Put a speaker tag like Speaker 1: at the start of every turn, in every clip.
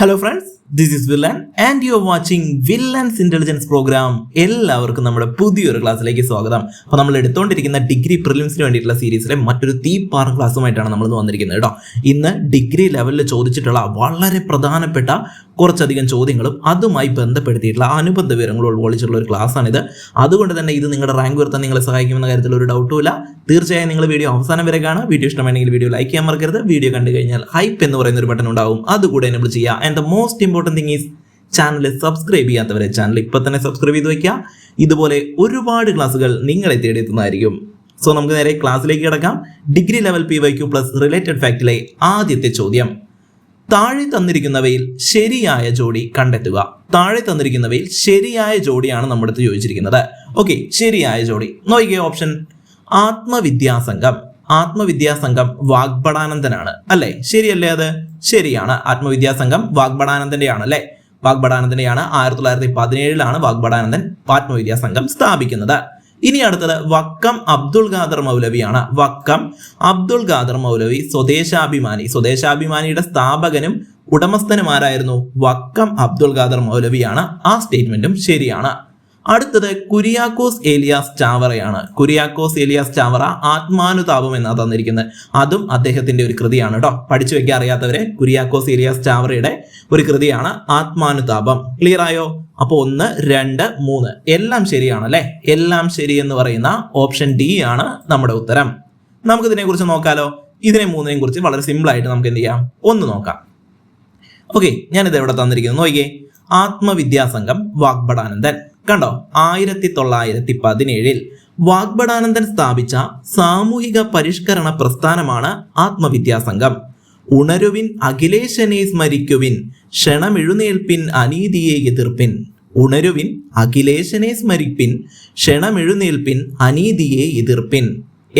Speaker 1: Hello friends, this is villain and you are watching villain's intelligence program. എല്ലാവർക്കും നമ്മുടെ പുതിയൊരു ക്ലാസ്സിലേക്ക് സ്വാഗതം. അപ്പോൾ നമ്മൾ എടുത്തുകൊണ്ടിരിക്കുന്ന ഡിഗ്രി പ്രിലിംസിന് വേണ്ടിയിട്ടുള്ള സീരീസിലെ മറ്റൊരു തീപ്പാറും ക്ലാസ്സുമായിട്ടാണ് നമ്മൾ വന്നിരിക്കുന്നത് കേട്ടോ. ഇന്ന് ഡിഗ്രി ലെവലിൽ ചോദിച്ചിട്ടുള്ള വളരെ പ്രധാനപ്പെട്ട കുറച്ചധികം ചോദ്യങ്ങളും അതുമായി ബന്ധപ്പെടുത്തിയിട്ടുള്ള അനുബന്ധ വിവരങ്ങളും ഉൾക്കൊള്ളിച്ചിട്ടുള്ള ഒരു ക്ലാസ്സാണിത്. അതുകൊണ്ട് തന്നെ ഇത് നിങ്ങളുടെ റാങ്ക് ഉയർത്താൻ നിങ്ങളെ സഹായിക്കുമെന്ന കാര്യത്തിൽ ഒരു ഡൗട്ടുമില്ല. തീർച്ചയായും നിങ്ങൾ വീഡിയോ അവസാനം വരെ കാണുക. വീഡിയോ ഇഷ്ടമാണെങ്കിൽ വീഡിയോ ലൈക്ക് ചെയ്യാൻ മറക്കരുത്. വീഡിയോ കണ്ടു കഴിഞ്ഞാൽ ഹൈപ്പ് എന്ന് പറയുന്ന ഒരു ബട്ടൺ ഉണ്ടാവും, അതുകൂടെ എനേബിൾ ചെയ്യുക. And the most important thing is channel subscribe ചെയ്യാത്തവരെ ചാനൽ ഇപ്പം തന്നെ സബ്സ്ക്രൈബ് ചെയ്ത് വയ്ക്കുക. ഇതുപോലെ ഒരുപാട് ക്ലാസ്സുകൾ നിങ്ങളെ തേടിയെത്തുന്നതായിരിക്കും. സോ നമുക്ക് നേരെ ക്ലാസ്സിലേക്ക് കിടക്കാം. Degree level PYQ plus related ഫാക്റ്റിലെ ആദ്യത്തെ ചോദ്യം: താഴെ തന്നിരിക്കുന്നവയിൽ ശരിയായ ജോഡി കണ്ടെത്തുക. താഴെ തന്നിരിക്കുന്നവയിൽ ശരിയായ ജോഡിയാണ് നമ്മുടെ അടുത്ത് ചോദിച്ചിരിക്കുന്നത്. ഓക്കെ, ശരിയായ ജോഡി നോക്കിയേ. ഓപ്ഷൻ ആത്മവിദ്യാസംഘം. ആത്മവിദ്യാസംഘം വാഗ്ഭടാനന്ദനാണ് അല്ലേ? ശരിയല്ലേ? അത് ശരിയാണ്. ആത്മവിദ്യാസംഘം വാഗ്ഭടാനന്ദന്റെയാണ് അല്ലേ? വാഗ്ഭടാനന്ദന്റെയാണ്. 1917 വാഗ്ഭടാനന്ദൻ ആത്മവിദ്യാസംഘം സ്ഥാപിക്കുന്നത്. ഇനി അടുത്തത് വക്കം അബ്ദുൾ ഖാദർ മൗലവിയാണ്. വക്കം അബ്ദുൾ ഖാദർ മൗലവി സ്വദേശാഭിമാനി. സ്വദേശാഭിമാനിയുടെ സ്ഥാപകനും ഉടമസ്ഥനുമാരായിരുന്നു വക്കം അബ്ദുൾ ഖാദർ മൗലവിയാണ്. ആ സ്റ്റേറ്റ്മെന്റും ശരിയാണ്. അടുത്തത് കുര്യാക്കോസ് ഏലിയാസ് ചാവറയാണ്. കുര്യാക്കോസ് ഏലിയാസ് ചാവറ ആത്മാനുതാപം എന്നാ തന്നിരിക്കുന്നത്. അതും അദ്ദേഹത്തിന്റെ ഒരു കൃതിയാണ് കേട്ടോ. പഠിച്ചു വെക്കാൻ അറിയാത്തവരെ, കുര്യാക്കോസ് ഏലിയാസ് ചാവറയുടെ ഒരു കൃതിയാണ് ആത്മാനുതാപം. ക്ലിയർ ആയോ? അപ്പോൾ 1, 2, 3 എല്ലാം ശരിയാണ് അല്ലേ? എല്ലാം ശരി എന്ന് പറയുന്ന ഓപ്ഷൻ ഡി ആണ് നമ്മുടെ ഉത്തരം. നമുക്ക് ഇതിനെ കുറിച്ച് നോക്കാലോ. ഇതിനെ മൂന്നിനെയും കുറിച്ച് വളരെ സിമ്പിൾ ആയിട്ട് നമുക്ക് എന്ത് ചെയ്യാം, ഒന്ന് നോക്കാം. ഓക്കെ, ഞാനിത് എവിടെ തന്നിരിക്കുന്നു നോക്കിയേ. ആത്മവിദ്യാസംഘം വാഗ്ഭടാനന്ദൻ. കണ്ടോ, 1917 വാഗ്ഭടാനന്ദൻ സ്ഥാപിച്ച സാമൂഹിക പരിഷ്കരണ പ്രസ്ഥാനമാണ് ആത്മവിദ്യാസംഘം. ഉണരുവിൻ അഖിലേശനെ സ്മരിക്കുവിൻ, ക്ഷണമെഴുന്നേൽപ്പിൻ അനീതിയെ എതിർപ്പിൻ. ഉണരുവിൻ അഖിലേശനെ സ്മരിപ്പിൻ, ക്ഷണമെഴുന്നേൽപ്പിൻ അനീതിയെ എതിർപ്പിൻ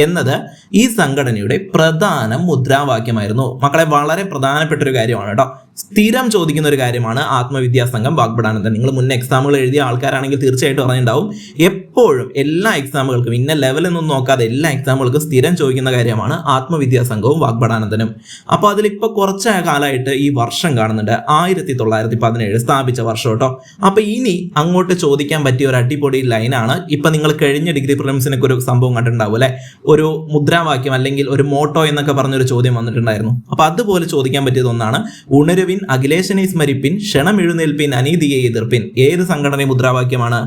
Speaker 1: എന്നത് ഈ സംഘടനയുടെ പ്രധാന മുദ്രാവാക്യമായിരുന്നു. മക്കളെ, വളരെ പ്രധാനപ്പെട്ട ഒരു കാര്യമാണ് കേട്ടോ. സ്ഥിരം ചോദിക്കുന്ന ഒരു കാര്യമാണ് ആത്മവിദ്യാസംഘം വാഗ്ഭടാനന്ദൻ. നിങ്ങൾ മുന്നേ എക്സാമുകൾ എഴുതിയ ആൾക്കാരാണെങ്കിൽ തീർച്ചയായിട്ടും അറിഞ്ഞിട്ടുണ്ടാവും. എപ്പോഴും എല്ലാ എക്സാമുകൾക്കും ഇന്ന ലെവലൊന്നും നോക്കാതെ എല്ലാ എക്സാമുകൾക്കും സ്ഥിരം ചോദിക്കുന്ന കാര്യമാണ് ആത്മവിദ്യാസംഘവും വാഗ്ഭടാനന്ദനും. അപ്പോൾ അതിലിപ്പോൾ കുറച്ച് കാലമായിട്ട് ഈ വർഷം കാണുന്നുണ്ട്, 1917 സ്ഥാപിച്ച വർഷം കേട്ടോ. അപ്പോൾ ഇനി അങ്ങോട്ട് ചോദിക്കാൻ പറ്റിയ ഒരു അടിപൊളി ലൈനാണ്. ഇപ്പം നിങ്ങൾ കഴിഞ്ഞ ഡിഗ്രി പ്രിലിംസിനൊക്കെ ഒരു സംഭവം കണ്ടിട്ടുണ്ടാവും അല്ലെ? ഒരു മുദ്രാവാക്യം അല്ലെങ്കിൽ ഒരു മോട്ടോ എന്നൊക്കെ പറഞ്ഞൊരു ചോദ്യം വന്നിട്ടുണ്ടായിരുന്നു. അപ്പോൾ അതുപോലെ ചോദിക്കാൻ പറ്റിയത് ഒന്നാണ് ഉണരുവിൻ അഖിലേശനെ സ്മരിപ്പിൻ, ക്ഷണമെഴുന്നേൽപ്പിൻ അനീതിയെ എതിർപ്പിൻ. ഏത് സംഘടന മുദ്രാവാക്യമാണ്?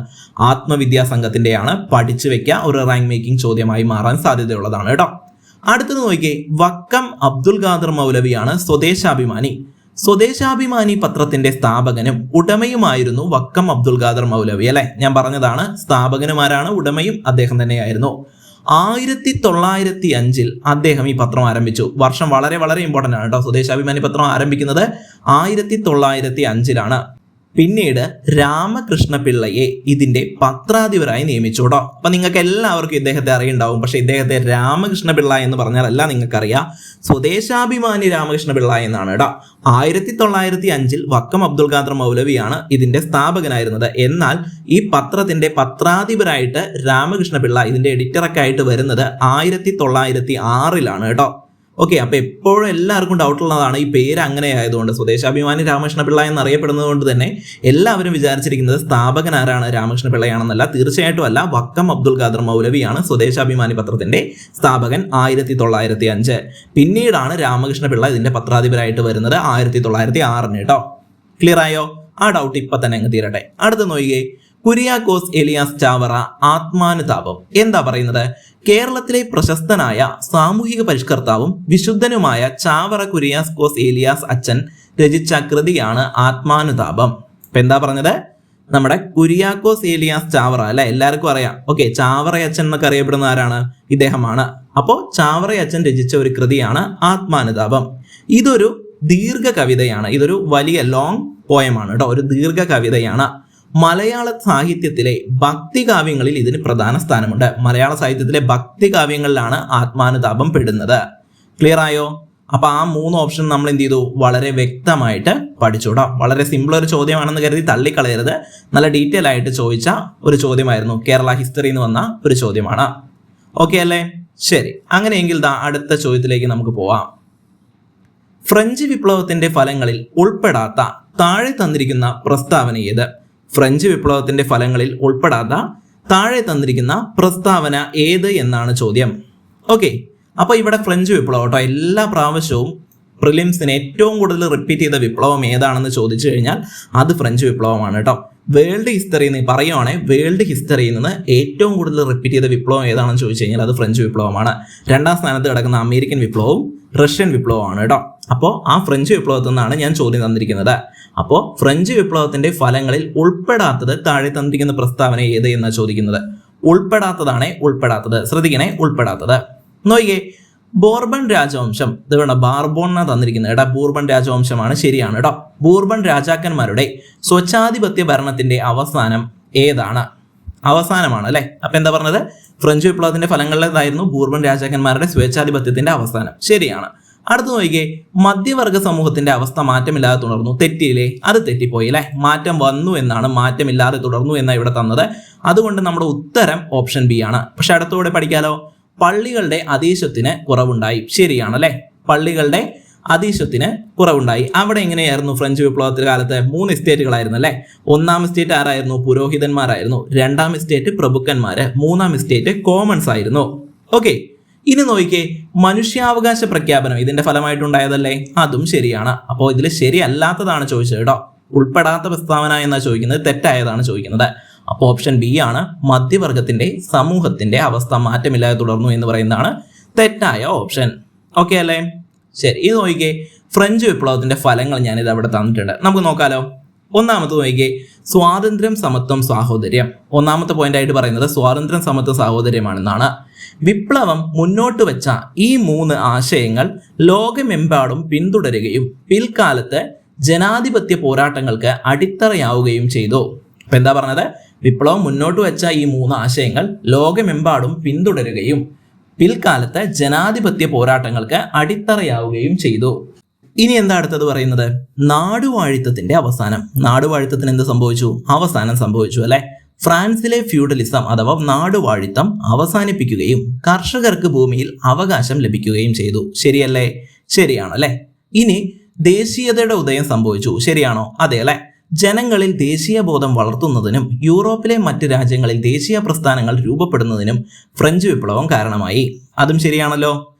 Speaker 1: ആത്മവിദ്യാസംഘത്തിന്റെയാണ്. പഠിച്ചു വെക്കുക, ഒരു റാങ്ക് മേക്കിംഗ് ചോദ്യമായി മാറാൻ സാധ്യതയുള്ളതാണ് കേട്ടോ. അടുത്തത് നോക്കിയേ, വക്കം അബ്ദുൾ ഖാദർ മൗലവിയാണ് സ്വദേശാഭിമാനി. സ്വദേശാഭിമാനി പത്രത്തിന്റെ സ്ഥാപകനും ഉടമയുമായിരുന്നു വക്കം അബ്ദുൾ ഖാദർ മൗലവി അല്ലെ? ഞാൻ പറഞ്ഞതാണ്, സ്ഥാപകനുമാരാണ്, ഉടമയും അദ്ദേഹം തന്നെയായിരുന്നു. 1905 അദ്ദേഹം ഈ പത്രം ആരംഭിച്ചു. വർഷം വളരെ വളരെ ഇമ്പോർട്ടൻ്റ് ആണ് കേട്ടോ. സ്വദേശാഭിമാനി പത്രം ആരംഭിക്കുന്നത് 1905 പിന്നീട് രാമകൃഷ്ണ പിള്ളയെ ഇതിന്റെ പത്രാധിപരായി നിയമിച്ചു കേട്ടോ. അപ്പൊ നിങ്ങൾക്ക് എല്ലാവർക്കും ഇദ്ദേഹത്തെ അറിയുണ്ടാവും. പക്ഷെ ഇദ്ദേഹത്തെ രാമകൃഷ്ണ പിള്ള എന്ന് പറഞ്ഞാലല്ല നിങ്ങൾക്കറിയാം, സ്വദേശാഭിമാനി രാമകൃഷ്ണ പിള്ള എന്നാണ് കേട്ടോ. 1905 വക്കം അബ്ദുൾ ഖാദർ മൗലവിയാണ് ഇതിന്റെ സ്ഥാപകനായിരുന്നത്. എന്നാൽ ഈ പത്രത്തിന്റെ പത്രാധിപരായിട്ട് രാമകൃഷ്ണ പിള്ള, ഇതിന്റെ എഡിറ്ററൊക്കെ ആയിട്ട് വരുന്നത് 1906 കേട്ടോ. ഓക്കെ, അപ്പൊ എപ്പോഴും എല്ലാവർക്കും ഡൗട്ടുള്ളതാണ് ഈ പേര് അങ്ങനെ ആയതുകൊണ്ട്. സ്വദേശാഭിമാനി രാമകൃഷ്ണ പിള്ള എന്നറിയപ്പെടുന്നത് കൊണ്ട് തന്നെ എല്ലാവരും വിചാരിച്ചിരിക്കുന്നത് സ്ഥാപകൻ ആരാണ്, രാമകൃഷ്ണ പിള്ളയാണെന്നല്ല. തീർച്ചയായിട്ടും അല്ല, വക്കം അബ്ദുൾ ഖാദർ മൗലവിയാണ് സ്വദേശാഭിമാനി പത്രത്തിന്റെ സ്ഥാപകൻ 1905. പിന്നീടാണ് രാമകൃഷ്ണ പിള്ള ഇതിന്റെ പത്രാധിപരായിട്ട് വരുന്നത് 1906 കേട്ടോ. ക്ലിയർ ആയോ? ആ ഡൗട്ട് ഇപ്പൊ തന്നെ അങ്ങ് തീരട്ടെ. അടുത്ത നോക്കിയേ, കുര്യാക്കോസ് ഏലിയാസ് ചാവറ ആത്മാനുതാപം എന്താ പറയുന്നത്? കേരളത്തിലെ പ്രശസ്തനായ സാമൂഹിക പരിഷ്കർത്താവും വിശുദ്ധനുമായ ചാവറ കുര്യാക്കോസ് ഏലിയാസ് അച്ഛൻ രചിച്ച കൃതിയാണ് ആത്മാനുതാപം. ഇപ്പൊ എന്താ പറഞ്ഞത്? നമ്മുടെ കുര്യാക്കോസ് ഏലിയാസ് ചാവറ അല്ലെ? എല്ലാവർക്കും അറിയാം. ഓക്കെ, ചാവറയച്ചൻ എന്നൊക്കെ അറിയപ്പെടുന്ന ആരാണ്? ഇദ്ദേഹമാണ്. അപ്പോൾ ചാവറയച്ചൻ രചിച്ച ഒരു കൃതിയാണ് ആത്മാനുതാപം. ഇതൊരു ദീർഘ കവിതയാണ്. ഇതൊരു വലിയ ലോങ് പോയമാണ് കേട്ടോ. ഒരു ദീർഘ കവിതയാണ്. മലയാള സാഹിത്യത്തിലെ ഭക്തികാവ്യങ്ങളിൽ ഇതിന് പ്രധാന സ്ഥാനമുണ്ട്. മലയാള സാഹിത്യത്തിലെ ഭക്തികാവ്യങ്ങളിലാണ് ആത്മാനുതാപം പെടുന്നത്. ക്ലിയർ ആയോ? അപ്പൊ ആ 3 ഓപ്ഷൻ നമ്മൾ എന്ത് ചെയ്തു? വളരെ വ്യക്തമായിട്ട് പഠിച്ചൂടാ. വളരെ സിമ്പിൾ ഒരു ചോദ്യമാണെന്ന് കരുതി തള്ളിക്കളയരുത്. നല്ല ഡീറ്റെയിൽ ആയിട്ട് ചോദിച്ച ഒരു ചോദ്യമായിരുന്നു. കേരള ഹിസ്റ്ററിയിൽ നിന്ന് വന്ന ഒരു ചോദ്യമാണ്. ഓക്കെ അല്ലേ? ശരി, അങ്ങനെയെങ്കിൽ അടുത്ത ചോദ്യത്തിലേക്ക് നമുക്ക് പോവാം. ഫ്രഞ്ച് വിപ്ലവത്തിന്റെ ഫലങ്ങളിൽ ഉൾപ്പെടാത്ത താഴെ തന്നിരിക്കുന്ന പ്രസ്താവന ഏത്? ഫ്രഞ്ച് വിപ്ലവത്തിന്റെ ഫലങ്ങളിൽ ഉൾപ്പെടാത്ത താഴെ തന്നിരിക്കുന്ന പ്രസ്താവന ഏത് എന്നാണ് ചോദ്യം. ഓക്കെ, അപ്പോൾ ഇവിടെ ഫ്രഞ്ച് വിപ്ലവം കേട്ടോ. എല്ലാ പ്രാവശ്യവും പ്രിലിംസിന് ഏറ്റവും കൂടുതൽ റിപ്പീറ്റ് ചെയ്ത വിപ്ലവം ഏതാണെന്ന് ചോദിച്ചു കഴിഞ്ഞാൽ അത് ഫ്രഞ്ച് വിപ്ലവമാണ് കേട്ടോ. വേൾഡ് ഹിസ്റ്ററിയിൽ നിന്ന് പറയുവാണെങ്കിൽ വേൾഡ് ഹിസ്റ്ററിയിൽ നിന്ന് ഏറ്റവും കൂടുതൽ റിപ്പീറ്റ് ചെയ്ത വിപ്ലവം ഏതാണെന്ന് ചോദിച്ചു കഴിഞ്ഞാൽ അത് ഫ്രഞ്ച് വിപ്ലവമാണ്. രണ്ടാം സ്ഥാനത്ത് കിടക്കുന്ന അമേരിക്കൻ വിപ്ലവവും റഷ്യൻ വിപ്ലവമാണ് കേട്ടോ. അപ്പോൾ ആ ഫ്രഞ്ച് വിപ്ലവത്തിൽ നിന്നാണ് ഞാൻ ചോദ്യം തന്നിരിക്കുന്നത്. അപ്പോൾ ഫ്രഞ്ച് വിപ്ലവത്തിന്റെ ഫലങ്ങളിൽ ഉൾപ്പെടാത്തത് താഴെ തന്നിരിക്കുന്ന പ്രസ്താവന ഏത് എന്നാണ് ചോദിക്കുന്നത്. ഉൾപ്പെടാത്തതാണ് ഉൾപ്പെടാത്തത്. ശ്രദ്ധിക്കണേ, ഉൾപ്പെടാത്തത്. നോക്കിയേ, ബോർബൺ രാജവംശം, ഇത് വേണം ബാർബോണ തന്നിരിക്കുന്നത് കേട്ടോ. ബൂർബൺ രാജവംശമാണ്, ശരിയാണ് കേട്ടോ. ബൂർബൺ രാജാക്കന്മാരുടെ സ്വച്ഛാധിപത്യ ഭരണത്തിന്റെ അവസാനം ഏതാണ്? അവസാനമാണ് അല്ലെ. അപ്പൊ എന്താ പറഞ്ഞത്? ഫ്രഞ്ച് വിപ്ലവത്തിന്റെ ഫലങ്ങളിലേതായിരുന്നു ബൂർബൺ രാജാക്കന്മാരുടെ സ്വേച്ഛാധിപത്യത്തിന്റെ അവസാനം. ശരിയാണ്. അടുത്ത് നോക്കിയേ, മധ്യവർഗ സമൂഹത്തിന്റെ അവസ്ഥ മാറ്റമില്ലാതെ തുടർന്നു. തെറ്റിയില്ലേ? അത് തെറ്റിപ്പോയി അല്ലെ. മാറ്റം വന്നു എന്നാണ്, മാറ്റമില്ലാതെ തുടർന്നു എന്നാണ് ഇവിടെ തന്നത്. അതുകൊണ്ട് നമ്മുടെ ഉത്തരം ഓപ്ഷൻ ബി ആണ്. പക്ഷെ അടുത്തൂടെ പഠിക്കാലോ. പള്ളികളുടെ അധീശത്തിന് കുറവുണ്ടായി. ശരിയാണ് അല്ലെ. പള്ളികളുടെ അധീശത്തിന് കുറവുണ്ടായി. അവിടെ എങ്ങനെയായിരുന്നു ഫ്രഞ്ച് വിപ്ലവത്തിന്റെ കാലത്ത്? 3 എസ്റ്റേറ്റുകളായിരുന്നു അല്ലെ. ഒന്നാം എസ്റ്റേറ്റ് ആരായിരുന്നു? പുരോഹിതന്മാരായിരുന്നു. രണ്ടാം എസ്റ്റേറ്റ് പ്രഭുക്കന്മാര്. മൂന്നാം എസ്റ്റേറ്റ് കോമൺസ് ആയിരുന്നു. ഓക്കെ, ഇനി നോക്കിക്കേ, മനുഷ്യാവകാശ പ്രഖ്യാപനം ഇതിന്റെ ഫലമായിട്ടുണ്ടായതല്ലേ? അതും ശരിയാണ്. അപ്പോൾ ഇതിൽ ശരിയല്ലാത്തതാണ് ചോദിച്ചത് കേട്ടോ. ഉൾപ്പെടാത്ത പ്രസ്താവന എന്നാണ് ചോദിക്കുന്നത്, തെറ്റായതാണ് ചോദിക്കുന്നത്. അപ്പോൾ ഓപ്ഷൻ ബി ആണ്. മധ്യവർഗത്തിന്റെ സമൂഹത്തിന്റെ അവസ്ഥ മാറ്റമില്ലാതെ തുടർന്നു എന്ന് പറയുന്നതാണ് തെറ്റായ ഓപ്ഷൻ. ഓക്കെ അല്ലേ? ശരി, ഇത് നോക്കിക്കേ, ഫ്രഞ്ച് വിപ്ലവത്തിന്റെ ഫലങ്ങൾ ഞാനിത് അവിടെ തന്നിട്ടുണ്ട്. നമുക്ക് നോക്കാലോ. ഒന്നാമത്തെ നോക്കിക്കേ, സ്വാതന്ത്ര്യം, സമത്വം, സാഹോദര്യം. ഒന്നാമത്തെ പോയിന്റ് ആയിട്ട് പറയുന്നത് സ്വാതന്ത്ര്യം, സമത്വം, സാഹോദര്യമാണെന്നാണ്. വിപ്ലവം മുന്നോട്ട് വെച്ച ഈ 3 ആശയങ്ങൾ ലോകമെമ്പാടും പിന്തുടരുകയും പിൽക്കാലത്ത് ജനാധിപത്യ പോരാട്ടങ്ങൾക്ക് അടിത്തറയാവുകയും ചെയ്തു. അപ്പൊ എന്താ പറഞ്ഞത്? വിപ്ലവം മുന്നോട്ട് വെച്ച ഈ 3 ആശയങ്ങൾ ലോകമെമ്പാടും പിന്തുടരുകയും പിൽക്കാലത്ത് ജനാധിപത്യ പോരാട്ടങ്ങൾക്ക് അടിത്തറയാവുകയും ചെയ്തു. ഇനി എന്താ അടുത്തത് പറയുന്നത്? നാടുവാഴിത്തത്തിന്റെ അവസാനം. നാടുവാഴിത്തത്തിന് എന്ത് സംഭവിച്ചു? അവസാനം സംഭവിച്ചു അല്ലെ. ഫ്രാൻസിലെ ഫ്യൂഡലിസം അഥവാ നാടുവാഴിത്തം അവസാനിപ്പിക്കുകയും കർഷകർക്ക് ഭൂമിയിൽ അവകാശം ലഭിക്കുകയും ചെയ്തു. ശരിയല്ലേ? ശരിയാണല്ലേ. ഇനി ദേശീയതയുടെ ഉദയം സംഭവിച്ചു. ശരിയാണോ? അതെ അല്ലെ. ജനങ്ങളിൽ ദേശീയ ബോധം വളർത്തുന്നതിനും യൂറോപ്പിലെ മറ്റ് രാജ്യങ്ങളിൽ ദേശീയ പ്രസ്ഥാനങ്ങൾ രൂപപ്പെടുന്നതിനും ഫ്രഞ്ച് വിപ്ലവം കാരണമായി. അതും ശരിയാണല്ലോ.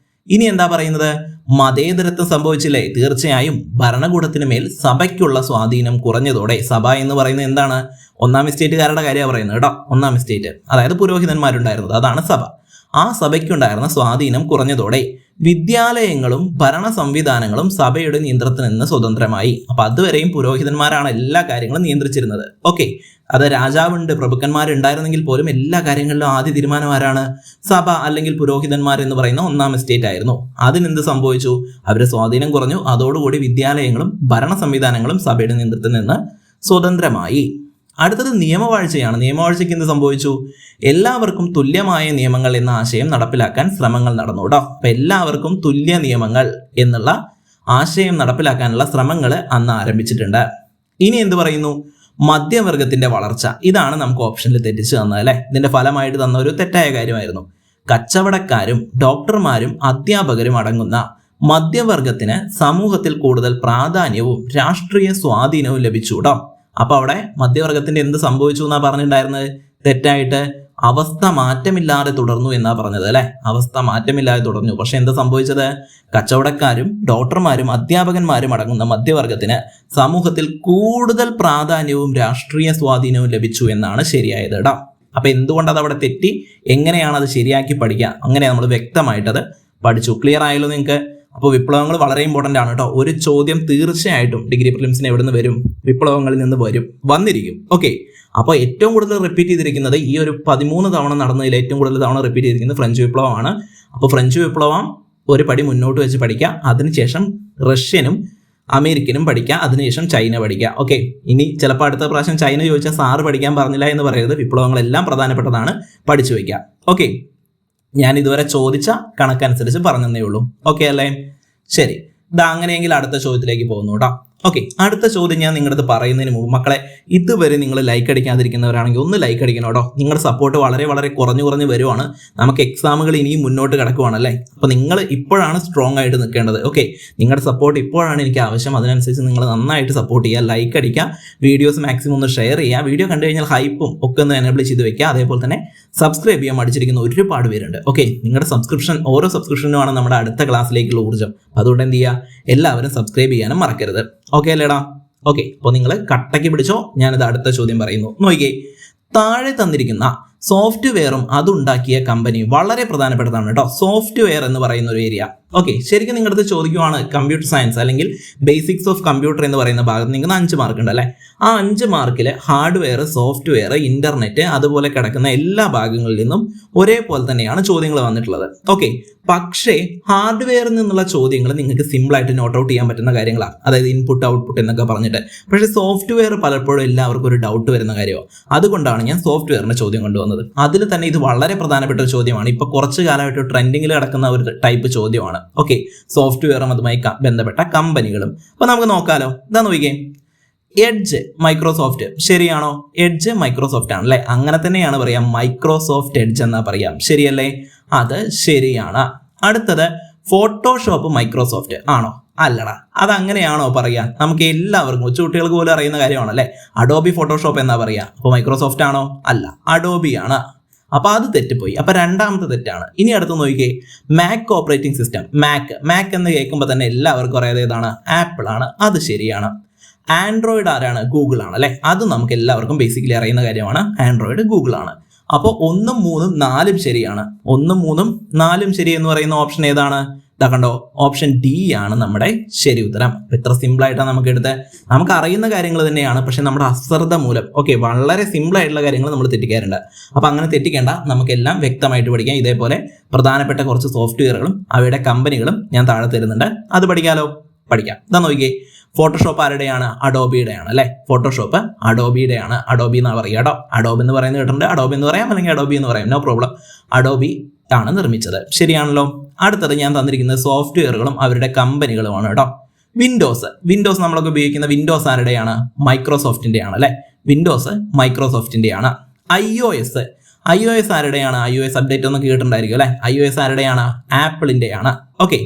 Speaker 1: ഇനി എന്താ പറയുന്നത്? മതേതരത്വം സംഭവിച്ചില്ലേ? തീർച്ചയായും. ഭരണകൂടത്തിന് മേൽ സഭയ്ക്കുള്ള സ്വാധീനം കുറഞ്ഞതോടെ, സഭ എന്ന് പറയുന്നത് എന്താണ്? ഒന്നാം എസ്റ്റേറ്റുകാരുടെ കാര്യമാണ് പറയുന്നത് കേട്ടോ. ഒന്നാം എസ്റ്റേറ്റ് അതായത് പുരോഹിതന്മാരുണ്ടായിരുന്നത്, അതാണ് സഭ. ആ സഭയ്ക്കുണ്ടായിരുന്ന സ്വാധീനം കുറഞ്ഞതോടെ വിദ്യാലയങ്ങളും ഭരണ സംവിധാനങ്ങളും സഭയുടെ നിയന്ത്രണത്തിൽ നിന്ന് സ്വതന്ത്രമായി. അപ്പൊ അതുവരെയും പുരോഹിതന്മാരാണ് എല്ലാ കാര്യങ്ങളും നിയന്ത്രിച്ചിരുന്നത്. ഓക്കെ, അത് രാജാവുണ്ട്, പ്രഭുക്കന്മാരുണ്ടായിരുന്നെങ്കിൽ പോലും എല്ലാ കാര്യങ്ങളിലും ആദ്യ തീരുമാനം ആരാണ്? സഭ അല്ലെങ്കിൽ പുരോഹിതന്മാർ എന്ന് പറയുന്ന ഒന്നാം എസ്റ്റേറ്റ് ആയിരുന്നു. അതിനെന്ത് സംഭവിച്ചു? അവരുടെ സ്വാധീനം കുറഞ്ഞു. അതോടുകൂടി വിദ്യാലയങ്ങളും ഭരണ സംവിധാനങ്ങളും സഭയുടെ നിയന്ത്രണത്തിൽ നിന്ന് സ്വതന്ത്രമായി. അടുത്തത് നിയമവാഴ്ചയാണ്. നിയമവാഴ്ചയ്ക്ക് എന്ത് സംഭവിച്ചു? എല്ലാവർക്കും തുല്യമായ നിയമങ്ങൾ എന്ന ആശയം നടപ്പിലാക്കാൻ ശ്രമങ്ങൾ നടന്നു കേട്ടോ. അപ്പൊ എല്ലാവർക്കും തുല്യ നിയമങ്ങൾ എന്നുള്ള ആശയം നടപ്പിലാക്കാനുള്ള ശ്രമങ്ങൾ അന്ന് ആരംഭിച്ചിട്ടുണ്ട്. ഇനി എന്ത് പറയുന്നു? മധ്യവർഗത്തിന്റെ വളർച്ച. ഇതാണ് നമുക്ക് ഓപ്ഷനിൽ തെറ്റിച്ച് തന്നത് അല്ലെ. ഇതിന്റെ ഫലമായിട്ട് തന്ന ഒരു തെറ്റായ കാര്യമായിരുന്നു. കച്ചവടക്കാരും ഡോക്ടർമാരും അധ്യാപകരും അടങ്ങുന്ന മധ്യവർഗത്തിന് സമൂഹത്തിൽ കൂടുതൽ പ്രാധാന്യവും രാഷ്ട്രീയ സ്വാധീനവും ലഭിച്ചു കേട്ടോ. അപ്പൊ അവിടെ മധ്യവർഗത്തിന്റെ എന്ത് സംഭവിച്ചു എന്നാ പറഞ്ഞിട്ടുണ്ടായിരുന്നത്? തെറ്റായിട്ട് അവസ്ഥ മാറ്റമില്ലാതെ തുടർന്നു എന്നാ പറഞ്ഞത് അല്ലെ. അവസ്ഥ മാറ്റമില്ലാതെ തുടർന്നു. പക്ഷെ എന്താ സംഭവിച്ചത്? കച്ചവടക്കാരും ഡോക്ടർമാരും അധ്യാപകന്മാരും അടങ്ങുന്ന മധ്യവർഗത്തിന് സമൂഹത്തിൽ കൂടുതൽ പ്രാധാന്യവും രാഷ്ട്രീയ സ്വാധീനവും ലഭിച്ചു എന്നാണ് ശരിയായത് കേട്ടോ. അപ്പൊ എന്തുകൊണ്ടത് അവിടെ തെറ്റി, എങ്ങനെയാണ് അത് ശരിയാക്കി പഠിക്കുക, അങ്ങനെ നമ്മൾ വ്യക്തമായിട്ടത് പഠിച്ചു. ക്ലിയർ ആയല്ലോ നിങ്ങൾക്ക്? അപ്പോൾ വിപ്ലവങ്ങൾ വളരെ ഇമ്പോർട്ടൻ്റ് ആണ് കേട്ടോ. ഒരു ചോദ്യം തീർച്ചയായിട്ടും ഡിഗ്രി പ്രിലിംസിന് എവിടെ നിന്ന് വരും? വിപ്ലവങ്ങളിൽ നിന്ന് വന്നിരിക്കും. ഓക്കെ, അപ്പോൾ ഏറ്റവും കൂടുതൽ റിപ്പീറ്റ് ചെയ്തിരിക്കുന്നത് ഈ ഒരു 13 തവണ നടന്നതിൽ ഏറ്റവും കൂടുതൽ തവണ റിപ്പീറ്റ് ചെയ്തിരിക്കുന്നത് ഫ്രഞ്ച് വിപ്ലവമാണ്. അപ്പോൾ ഫ്രഞ്ച് വിപ്ലവം ഒരു പടി മുന്നോട്ട് വെച്ച് പഠിക്കുക. അതിനുശേഷം റഷ്യനും അമേരിക്കനും പഠിക്കുക. അതിനുശേഷം ചൈന പഠിക്കുക. ഓക്കെ, ഇനി ചിലപ്പോൾ അടുത്ത പ്രാവശ്യം ചൈന ചോദിച്ചാൽ സാറ് പഠിക്കാൻ പറഞ്ഞില്ല എന്ന് പറയരുത്. വിപ്ലവങ്ങളെല്ലാം പ്രധാനപ്പെട്ടതാണ്, പഠിച്ചു വയ്ക്കുക. ഓക്കെ, ഞാൻ ഇതുവരെ ചോദിച്ച കണക്കനുസരിച്ച് പറഞ്ഞതേ ഉള്ളൂ. ഓക്കെ അല്ലേ? ശരി, അങ്ങനെയെങ്കിൽ അടുത്ത ചോദ്യത്തിലേക്ക് പോകുന്നു കേട്ടോ. ഓക്കെ, അടുത്ത ചോദ്യം ഞാൻ നിങ്ങളുടെ അടുത്ത് പറയുന്നതിന് മുമ്പ് മക്കളെ, ഇതുവരെ നിങ്ങൾ ലൈക്ക് അടിക്കാതിരിക്കുന്നവരാണെങ്കിൽ ഒന്ന് ലൈക്ക് അടിക്കണം കേട്ടോ. നിങ്ങളുടെ സപ്പോർട്ട് വളരെ വളരെ കുറഞ്ഞു വരുവാണ്. നമുക്ക് എക്സാമുകൾ ഇനിയും മുന്നോട്ട് കിടക്കുവാണല്ലേ. അപ്പോൾ നിങ്ങൾ ഇപ്പോഴാണ് സ്ട്രോങ് ആയിട്ട് നിൽക്കേണ്ടത്. ഓക്കെ, നിങ്ങളുടെ സപ്പോർട്ട് ഇപ്പോഴാണ് എനിക്ക് ആവശ്യം. അതിനനുസരിച്ച് നിങ്ങൾ നന്നായിട്ട് സപ്പോർട്ട് ചെയ്യുക, ലൈക്ക് അടിക്കുക, വീഡിയോസ് മാക്സിമം ഒന്ന് ഷെയർ ചെയ്യുക. വീഡിയോ കണ്ടു കഴിഞ്ഞാൽ ഹൈപ്പും ഒക്കെ ഒന്ന് എനേബിൾ ചെയ്ത് വെക്കുക. അതേപോലെ തന്നെ സബ്സ്ക്രൈബ് ചെയ്യാൻ മടിച്ചിരിക്കുന്ന ഒരുപാട് പേരുണ്ട്. ഓക്കെ, നിങ്ങളുടെ ഓരോ സബ്സ്ക്രിപ്ഷനുമാണ് നമ്മുടെ അടുത്ത ക്ലാസ്സിലേക്കുള്ള ഊർജ്ജം. അതുകൊണ്ട് എന്ത് ചെയ്യുക, എല്ലാവരും സബ്സ്ക്രൈബ് ചെയ്യാനും മറക്കരുത്. ഓക്കെ അല്ലേടാ? ഓക്കെ, അപ്പോൾ നിങ്ങൾ കട്ടയ്ക്ക് പിടിച്ചോ. ഞാനിത് അടുത്ത ചോദ്യം പറയുന്നു. നോക്കിക്കേ, താഴെ തന്നിരിക്കുന്ന സോഫ്റ്റ്വെയറും അതുണ്ടാക്കിയ കമ്പനി വളരെ പ്രധാനപ്പെട്ടതാണ് കേട്ടോ. സോഫ്റ്റ്വെയർ എന്ന് പറയുന്ന ഒരു ഏരിയ. ഓക്കെ, ശരിക്കും നിങ്ങളുടെ അടുത്ത് ചോദിക്കുവാണ് കമ്പ്യൂട്ടർ സയൻസ് അല്ലെങ്കിൽ ബേസിക്സ് ഓഫ് കമ്പ്യൂട്ടർ എന്ന് പറയുന്ന ഭാഗത്ത് നിങ്ങൾക്ക് 5 മാർക്ക് ഉണ്ട് അല്ലേ. ആ 5 മാർക്കിൽ ഹാർഡ്വെയർ, സോഫ്റ്റ്വെയർ, ഇന്റർനെറ്റ് അതുപോലെ കിടക്കുന്ന എല്ലാ ഭാഗങ്ങളിൽ നിന്നും ഒരേപോലെ തന്നെയാണ് ചോദ്യങ്ങൾ വന്നിട്ടുള്ളത്. ഓക്കെ, പക്ഷേ ഹാർഡ്വെയറിൽ നിന്നുള്ള ചോദ്യങ്ങൾ നിങ്ങൾക്ക് സിമ്പിളായിട്ട് നോട്ട് ഔട്ട് ചെയ്യാൻ പറ്റുന്ന കാര്യങ്ങളാണ്. അതായത് ഇൻപുട്ട് ഔട്ട്പുട്ട് എന്നൊക്കെ പറഞ്ഞിട്ട്. പക്ഷേ സോഫ്റ്റ്വെയർ പലപ്പോഴും എല്ലാവർക്കും ഒരു ഡൗട്ട് വരുന്ന കാര്യമാണ്. അതുകൊണ്ടാണ് ഞാൻ സോഫ്റ്റ്വെയറിന്റെ ചോദ്യം കൊണ്ടുവന്നത്. അതിൽ തന്നെ ഇത് വളരെ പ്രധാനപ്പെട്ട ഒരു ചോദ്യമാണ്. ഇപ്പോൾ കുറച്ച് കാലമായിട്ട് ട്രെൻഡിങ്ങിൽ കിടക്കുന്ന ഒരു ടൈപ്പ് ചോദ്യമാണ്. ഓക്കെ, സോഫ്റ്റ്വെയറും അതുമായി ബന്ധപ്പെട്ട കമ്പനികളും. അപ്പോൾ നമുക്ക് നോക്കാലോ. ഇതാ നോക്കിക്കേ, എഡ്ജ് മൈക്രോസോഫ്റ്റ്. ശരിയാണോ? എഡ്ജ് മൈക്രോസോഫ്റ്റ് ആണല്ലേ. അങ്ങനെ തന്നെയാണ് പറയാം, മൈക്രോസോഫ്റ്റ് എഡ്ജ് എന്നാ പറയാം. ശരിയല്ലേ? അത് ശരിയാണ്. അടുത്തത് ഫോട്ടോഷോപ്പ് മൈക്രോസോഫ്റ്റ് ആണോ? അല്ലടാ, അതങ്ങനെയാണോ പറയാ? നമുക്ക് എല്ലാവർക്കും കൊച്ചുകുട്ടികൾക്ക് പോലും അറിയുന്ന കാര്യമാണല്ലേ. അഡോബി ഫോട്ടോഷോപ്പ് എന്നാ പറയാ. അപ്പോൾ മൈക്രോസോഫ്റ്റ് ആണോ? അല്ല, അഡോബി ആണ്. അപ്പൊ അത് തെറ്റിപ്പോയി. അപ്പൊ രണ്ടാമത്തെ തെറ്റാണ്. ഇനി അടുത്ത് നോക്കിക്കേ, മാക് ഓപ്പറേറ്റിംഗ് സിസ്റ്റം. മാക് എന്ന് കേൾക്കുമ്പോൾ തന്നെ എല്ലാവർക്കും അറിയാതെ ഏതാണ്? ആപ്പിൾ ആണ്. അത് ശരിയാണ്. ആൻഡ്രോയിഡ് ആരാണ്? ഗൂഗിൾ ആണ് അല്ലെ. അത് നമുക്ക് എല്ലാവർക്കും ബേസിക്കലി അറിയുന്ന കാര്യമാണ്. ആൻഡ്രോയിഡ് ഗൂഗിൾ ആണ്. അപ്പോൾ 1, 3, 4 ശരിയാണ്. 1, 3, 4 ശരി എന്ന് പറയുന്ന ഓപ്ഷൻ ഏതാണ്? ഇതാ കണ്ടോ, ഓപ്ഷൻ ഡി ആണ് നമ്മുടെ ശരി ഉത്തരം. ഇത്ര സിമ്പിൾ ആയിട്ടാണ് നമുക്ക് എടുത്തത്. നമുക്ക് അറിയുന്ന കാര്യങ്ങൾ തന്നെയാണ്, പക്ഷെ നമ്മുടെ അശ്രദ്ധ മൂലം വളരെ സിമ്പിൾ ആയിട്ടുള്ള കാര്യങ്ങൾ നമ്മൾ തെറ്റിക്കാറുണ്ട്. അപ്പൊ അങ്ങനെ തെറ്റിക്കേണ്ട, നമുക്കെല്ലാം വ്യക്തമായിട്ട് പഠിക്കാം. ഇതേപോലെ പ്രധാനപ്പെട്ട കുറച്ച് സോഫ്റ്റ്വെയറുകളും അവയുടെ കമ്പനികളും ഞാൻ താഴെ തരുന്നുണ്ട്. അത് പഠിക്കാം. ഇതാ നോക്കിക്കേ, ഫോട്ടോഷോപ്പ് ആരുടെയാണ്? അഡോബിയുടെയാണ് അല്ലെ. ഫോട്ടോഷോപ്പ് അഡോബിയുടെയാണ്. അഡോബി എന്നാ പറയുക കേട്ടോ. അഡോബി എന്ന് പറയുന്നത് കേട്ടിട്ടുണ്ട്. അഡോബി എന്ന് പറയാം, അല്ലെങ്കിൽ അഡോബി എന്ന് പറയാം, നോ പ്രോബ്ലം. അഡോബി ആണ് നിർമ്മിച്ചത്. ശരിയാണല്ലോ. അടുത്തത് ഞാൻ തന്നിരിക്കുന്നത് സോഫ്റ്റ്വെയറുകളും അവരുടെ കമ്പനികളുമാണ് കേട്ടോ. വിൻഡോസ് നമ്മളൊക്കെ ഉപയോഗിക്കുന്ന വിൻഡോസ് ആരുടെയാണ്? മൈക്രോസോഫ്റ്റിന്റെ ആണ് അല്ലെ. വിൻഡോസ് മൈക്രോസോഫ്റ്റിന്റെ ആണ്. iOS ആരുടെയാണ്? iOS അപ്ഡേറ്റ് ഒന്ന് കേട്ടിട്ടുണ്ടായിരിക്കും അല്ലെ. iOS ആരുടെയാണ്? ആപ്പിളിന്റെ ആണ്. ഓക്കെ,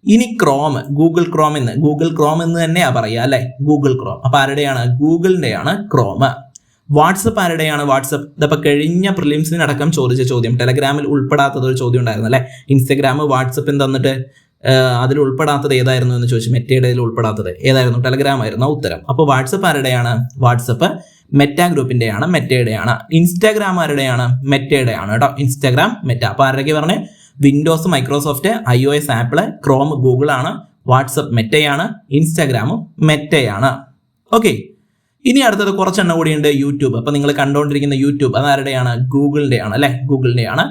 Speaker 1: ഇനി ക്രോം, ഗൂഗിൾ ക്രോം എന്ന് തന്നെയാ പറയുക അല്ലെ. Google Chrome. അപ്പൊ ആരുടെയാണ്? ഗൂഗിളിന്റെ ആണ് ക്രോം. വാട്സപ്പ് ആരുടെയാണ്? വാട്സപ്പ്. ഇതപ്പോൾ കഴിഞ്ഞ പ്രിലിംസിനടക്കം ചോദിച്ച ചോദ്യം. ടെലഗ്രാമിൽ ഉൾപ്പെടാത്തത് ഒരു ചോദ്യം ഉണ്ടായിരുന്നു അല്ലെ. ഇൻസ്റ്റഗ്രാം, വാട്സപ്പും തന്നിട്ട് അതിൽ ഉൾപ്പെടാത്തത് ഏതായിരുന്നു എന്ന് ചോദിച്ചു. മെറ്റയുടെ ഉൾപ്പെടാത്തത് ഏതായിരുന്നു? ടെലഗ്രാം ആയിരുന്നു ഉത്തരം. അപ്പോൾ വാട്സപ്പ് ആരുടെയാണ്? വാട്സപ്പ് മെറ്റ ഗ്രൂപ്പിന്റെയാണ്, മെറ്റയുടെയാണ്. ഇൻസ്റ്റാഗ്രാം ആരുടെയാണ്? മെറ്റയുടെയാണ് കേട്ടോ. Instagram Meta. അപ്പോൾ ആരുടെയൊക്കെ പറഞ്ഞ്? Windows Microsoft, iOS Apple, Chrome Google ആണ്, വാട്സപ്പ് മെറ്റയാണ്, ഇൻസ്റ്റാഗ്രാമും മെറ്റയാണ്. ഓക്കെ, ഇനി അടുത്തത് കുറച്ചെണ്ണം കൂടിയുണ്ട്. യൂട്യൂബ്. അപ്പൊ നിങ്ങൾ കണ്ടുകൊണ്ടിരിക്കുന്ന യൂട്യൂബ് അതാരുടെയാണ്? ഗൂഗിളിന്റെ ആണ് അല്ലെ. ഗൂഗിളിന്റെ ആണ്.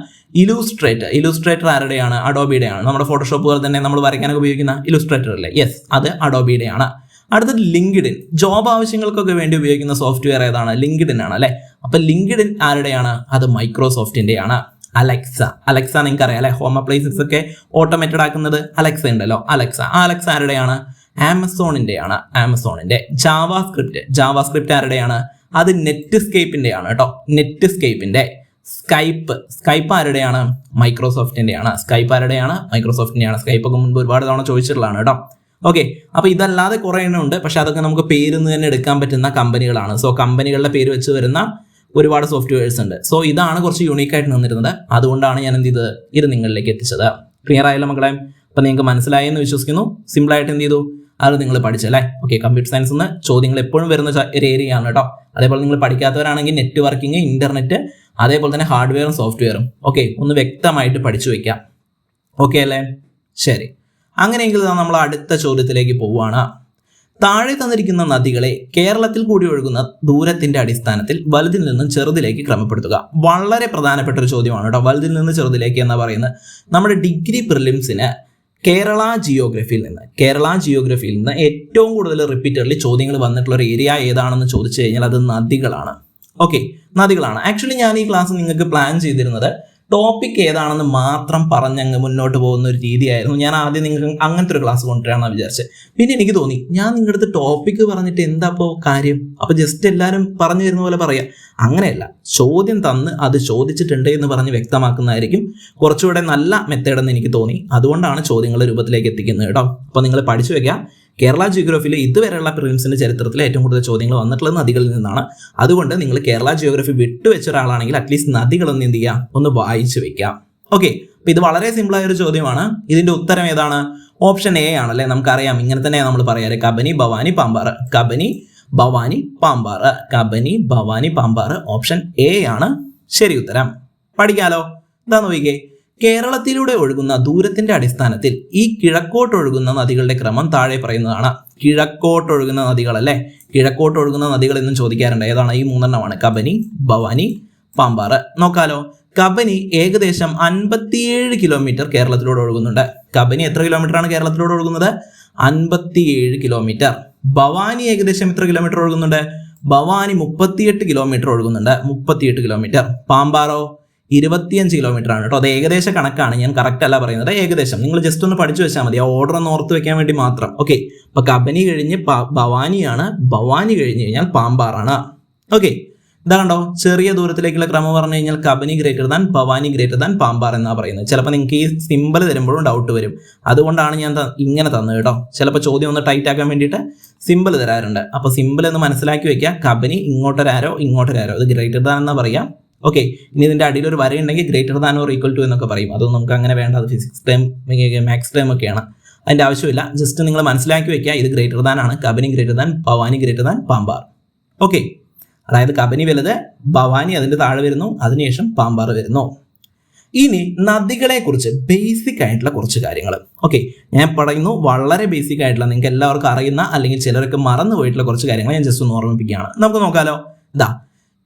Speaker 1: ഇലുസ്ട്രേറ്റർ ആരുടെയാണ്? അഡോബിയുടെ ആണ്. നമ്മുടെ ഫോട്ടോഷോപ്പ് പോലെ തന്നെ നമ്മൾ വരയ്ക്കാനൊക്കെ ഉപയോഗിക്കുന്ന ഇലുസ്ട്രേറ്റർ അല്ലേ. യെസ്, അത് അഡോബിയുടെ ആണ്. അടുത്തത് ലിങ്ക്ഡിൻ. ജോബ് ആവശ്യങ്ങൾക്കൊക്കെ വേണ്ടി ഉപയോഗിക്കുന്ന സോഫ്റ്റ്വെയർ ഏതാണ്? ലിങ്ക്ഡിൻ ആണ് അല്ലെ. അപ്പൊ ലിങ്ക്ഡിൻ ആരുടെയാണ്? അത് മൈക്രോസോഫ്റ്റിന്റെ ആണ്. അലക്സ നിങ്ങൾക്ക് അറിയാം അല്ലെ. ഹോം അപ്ലയൻസസ് ഒക്കെ ഓട്ടോമേറ്റഡ് ആക്കുന്നത് അലക്സ ഉണ്ടല്ലോ. അലക്സ ആരുടെയാണ്? ആമസോണിന്റെ. ജാവാസ്ക്രിപ്റ്റ് ആരുടെയാണ്? അത് നെറ്റ്സ്കേപ്പിന്റെ ആണ് കേട്ടോ. നെറ്റ്സ്കേപ്പിന്റെ. സ്കൈപ്പ് ആരുടെയാണ്? മൈക്രോസോഫ്റ്റിന്റെ ആണ്. മൈക്രോസോഫ്റ്റിന്റെ ആണ്. സ്കൈപ്പ് ഒക്കെ മുൻപ് ഒരുപാട് തവണ ചോദിച്ചിട്ടുള്ളതാണ് കേട്ടോ. ഓക്കെ, അപ്പൊ ഇതല്ലാതെ കുറെ എണ്ണം ഉണ്ട്, പക്ഷെ അതൊക്കെ നമുക്ക് പേരിന്ന് തന്നെ എടുക്കാൻ പറ്റുന്ന കമ്പനികളാണ്. സോ കമ്പനികളുടെ പേര് വെച്ച് വരുന്ന ഒരുപാട് സോഫ്റ്റ്വെയർസ് ഉണ്ട്. സോ ഇതാണ് കുറച്ച് യൂണീക്ക് ആയിട്ട് നിന്നിരുന്നത്. അതുകൊണ്ടാണ് ഞാൻ എന്ത് ചെയ്തത്, ഇത് നിങ്ങളിലേക്ക് എത്തിച്ചത്. ക്ലിയർ ആയല്ലോ മക്കളെ? അപ്പൊ നിങ്ങൾക്ക് മനസ്സിലായെന്ന് വിശ്വസിക്കുന്നു. സിമ്പിൾ ആയിട്ട് എന്ത് ചെയ്തു, അത് നിങ്ങൾ പഠിച്ചല്ലേ. ഓക്കെ, കമ്പ്യൂട്ടർ സയൻസ് എന്ന് ചോദ്യങ്ങൾ എപ്പോഴും വരുന്ന ഒരു ഏരിയ ആണ് കേട്ടോ. അതേപോലെ നിങ്ങൾ പഠിക്കാത്തവരാണെങ്കിൽ നെറ്റ്വർക്കിംഗ്, ഇന്റർനെറ്റ്, അതേപോലെ തന്നെ ഹാർഡ്വെയറും സോഫ്റ്റ്വെയറും ഒക്കെ ഒന്ന് വ്യക്തമായിട്ട് പഠിച്ചു വെക്കാം. ഓക്കെ അല്ലേ? ശരി, അങ്ങനെയെങ്കിൽ നമ്മൾ അടുത്ത ചോദ്യത്തിലേക്ക് പോവുകയാണ്. താഴെ തന്നിരിക്കുന്ന നദികളെ കേരളത്തിൽ കൂടി ഒഴുകുന്ന ദൂരത്തിന്റെ അടിസ്ഥാനത്തിൽ വലുതിൽ നിന്നും ചെറുതിലേക്ക് ക്രമപ്പെടുത്തുക. വളരെ പ്രധാനപ്പെട്ട ഒരു ചോദ്യമാണ് കേട്ടോ. വലുതിൽ നിന്ന് ചെറുതിലേക്ക് എന്ന് പറയുന്നത് നമ്മുടെ ഡിഗ്രി പ്രിലിംസിന് കേരള ജിയോഗ്രഫിയിൽ നിന്ന് ഏറ്റവും കൂടുതൽ റിപ്പീറ്റഡ്ലി ചോദ്യങ്ങൾ വന്നിട്ടുള്ള ഒരു ഏരിയ ഏതാണെന്ന് ചോദിച്ചു കഴിഞ്ഞാൽ അത് നദികളാണ്. ഓക്കെ, നദികളാണ്. ആക്ച്വലി ഞാൻ ഈ ക്ലാസ് നിങ്ങൾക്ക് പ്ലാൻ ചെയ്തിരുന്നത് ടോപ്പിക് ഏതാണെന്ന് മാത്രം പറഞ്ഞങ്ങ് മുന്നോട്ട് പോകുന്ന ഒരു രീതിയായിരുന്നു. ഞാൻ ആദ്യം നിങ്ങൾക്ക് അങ്ങനത്തെ ഒരു ക്ലാസ് കൊണ്ടുവരാമെന്നാണ് വിചാരിച്ചത്. പിന്നെ എനിക്ക് തോന്നി ഞാൻ നിങ്ങളുടെ അടുത്ത് ടോപ്പിക്ക് പറഞ്ഞിട്ട് എന്താ ഇപ്പോൾ കാര്യം, അപ്പോൾ ജസ്റ്റ് എല്ലാവരും പറഞ്ഞു തരുന്ന പോലെ പറയാം. അങ്ങനെയല്ല, ചോദ്യം തന്ന് അത് ചോദിച്ചിട്ടുണ്ട് എന്ന് പറഞ്ഞ് വ്യക്തമാക്കുന്നതായിരിക്കും കുറച്ചുകൂടെ നല്ല മെത്തേഡെന്ന് എനിക്ക് തോന്നി. അതുകൊണ്ടാണ് ചോദ്യങ്ങളുടെ രൂപത്തിലേക്ക് എത്തിക്കുന്നത് കേട്ടോ. അപ്പോൾ നിങ്ങൾ പഠിച്ചു വെക്കുക. കേരള ജിയോഗ്രഫിയിൽ ഇതുവരെയുള്ള പ്രിലിംസിന്റെ ചരിത്രത്തിൽ ഏറ്റവും കൂടുതൽ ചോദ്യങ്ങൾ വന്നിട്ടുള്ളത് നദികളിൽ നിന്നാണ്. അതുകൊണ്ട് നിങ്ങൾ കേരള ജിയോഗ്രഫി വിട്ടുവെച്ച ഒരാളാണെങ്കിൽ അറ്റ്ലീസ്റ്റ് നദികളൊന്നും എന്ത് ചെയ്യുക, ഒന്ന് വായിച്ചു വെക്കാം. ഓക്കെ, അപ്പൊ ഇത് വളരെ സിമ്പിൾ ആയ ഒരു ചോദ്യമാണ്. ഇതിന്റെ ഉത്തരം ഏതാണ്? ഓപ്ഷൻ എ ആണല്ലേ. നമുക്കറിയാം, ഇങ്ങനെ തന്നെയാണ് നമ്മൾ പറയാറ്. കബനി, ഭവാനി, പാമ്പാറ്. കബനി, ഭവാനി, പാമ്പാറ്. കബനി, ഭവാനി, പാമ്പാറ്. ഓപ്ഷൻ എ ആണ് ശരി ഉത്തരം. പഠിക്കാലോ. എന്താ നോക്കിക്കേ, കേരളത്തിലൂടെ ഒഴുകുന്ന ദൂരത്തിന്റെ അടിസ്ഥാനത്തിൽ ഈ കിഴക്കോട്ടൊഴുകുന്ന നദികളുടെ ക്രമം താഴെ പറയുന്നതാണ്. കിഴക്കോട്ടൊഴുകുന്ന നദികൾ അല്ലേ, കിഴക്കോട്ടൊഴുകുന്ന നദികൾ എന്നും ചോദിക്കാറുണ്ട്. ഏതാണ്? ഈ മൂന്നെണ്ണമാണ്: കബനി, ഭവാനി, പാമ്പാറ്. നോക്കാലോ. കബനി ഏകദേശം 57 കിലോമീറ്റർ കേരളത്തിലൂടെ ഒഴുകുന്നുണ്ട്. കബനി എത്ര കിലോമീറ്റർ ആണ് കേരളത്തിലൂടെ ഒഴുകുന്നത്? 57 കിലോമീറ്റർ. ഭവാനി ഏകദേശം എത്ര കിലോമീറ്റർ ഒഴുകുന്നുണ്ട്? ഭവാനി 38 കിലോമീറ്റർ ഒഴുകുന്നുണ്ട്. 38 കിലോമീറ്റർ. പാമ്പാറോ 25 കിലോമീറ്റർ ആണ് കേട്ടോ. അത് ഏകദേശ കണക്കാണ്, ഞാൻ കറക്റ്റ് അല്ല പറയുന്നത്, ഏകദേശം. നിങ്ങൾ ജസ്റ്റ് ഒന്ന് പഠിച്ചു വെച്ചാൽ മതി, ആ ഓർഡർ ഒന്ന് ഓർത്ത് വെക്കാൻ വേണ്ടി മാത്രം. ഓക്കെ, അപ്പൊ കബനി കഴിഞ്ഞ് ഭവാനിയാണ്, ഭവാനി കഴിഞ്ഞ് കഴിഞ്ഞാൽ പാമ്പാറാണ്. ഓക്കെ, ഇതാ കണ്ടോ, ചെറിയ ദൂരത്തിലേക്കുള്ള ക്രമം പറഞ്ഞു കഴിഞ്ഞാൽ Kabini greater than, Bhavani greater than, Pambar എന്നാണ് പറയുന്നത്. ചിലപ്പോൾ നിങ്ങൾക്ക് ഈ സിമ്പിൾ തരുമ്പോഴും ഡൗട്ട് വരും. അതുകൊണ്ടാണ് ഞാൻ ഇങ്ങനെ തന്നത് കേട്ടോ. ചിലപ്പോൾ ചോദ്യം ഒന്ന് ടൈറ്റ് ആക്കാൻ വേണ്ടിയിട്ട് സിമ്പിൾ തരാറുണ്ട്. അപ്പോൾ സിമ്പിൾ എന്ന് മനസ്സിലാക്കി വെക്കുക. കബനി ഇങ്ങോട്ടൊരാരോ ഇങ്ങോട്ടൊരാരോ, ഇത് ഗ്രേറ്റർ ദാൻ എന്നാ പറയാം. ഓക്കെ, ഇനി ഇതിന്റെ അടിയിൽ ഒരു വരയുണ്ടെങ്കിൽ greater than or equal to എന്നൊക്കെ പറയും. അതൊന്നും നമുക്ക് അങ്ങനെ വേണ്ട, അത് ഫിസിക്സ് ടൈം മാത്സ് ടൈം ഒക്കെയാണ്, അതിന്റെ ആവശ്യമില്ല. ജസ്റ്റ് നിങ്ങൾ മനസ്സിലാക്കി വെക്കുക, ഇത് ഗ്രേറ്റർ ദാൻ ആണ്. Kabini greater than, Bhavani greater than, Pambar. Okay, അതായത് കബനി വലുത്, ഭവാനി അതിന്റെ താഴെ വരുന്നു, അതിനുശേഷം പാമ്പാർ വരുന്നു. ഇനി നദികളെ കുറിച്ച് ബേസിക് ആയിട്ടുള്ള കുറച്ച് കാര്യങ്ങൾ. ഓക്കെ, ഞാൻ പറയുന്നു വളരെ ബേസിക് ആയിട്ടുള്ള, നിങ്ങൾക്ക് എല്ലാവർക്കും അറിയുന്ന അല്ലെങ്കിൽ ചിലരൊക്കെ മറന്നു പോയിട്ടുള്ള കുറച്ച് കാര്യങ്ങൾ ഞാൻ ജസ്റ്റ് ഒന്ന് ഓർമ്മിപ്പിക്കുകയാണ്. നമുക്ക് നോക്കാലോ. ഇതാ,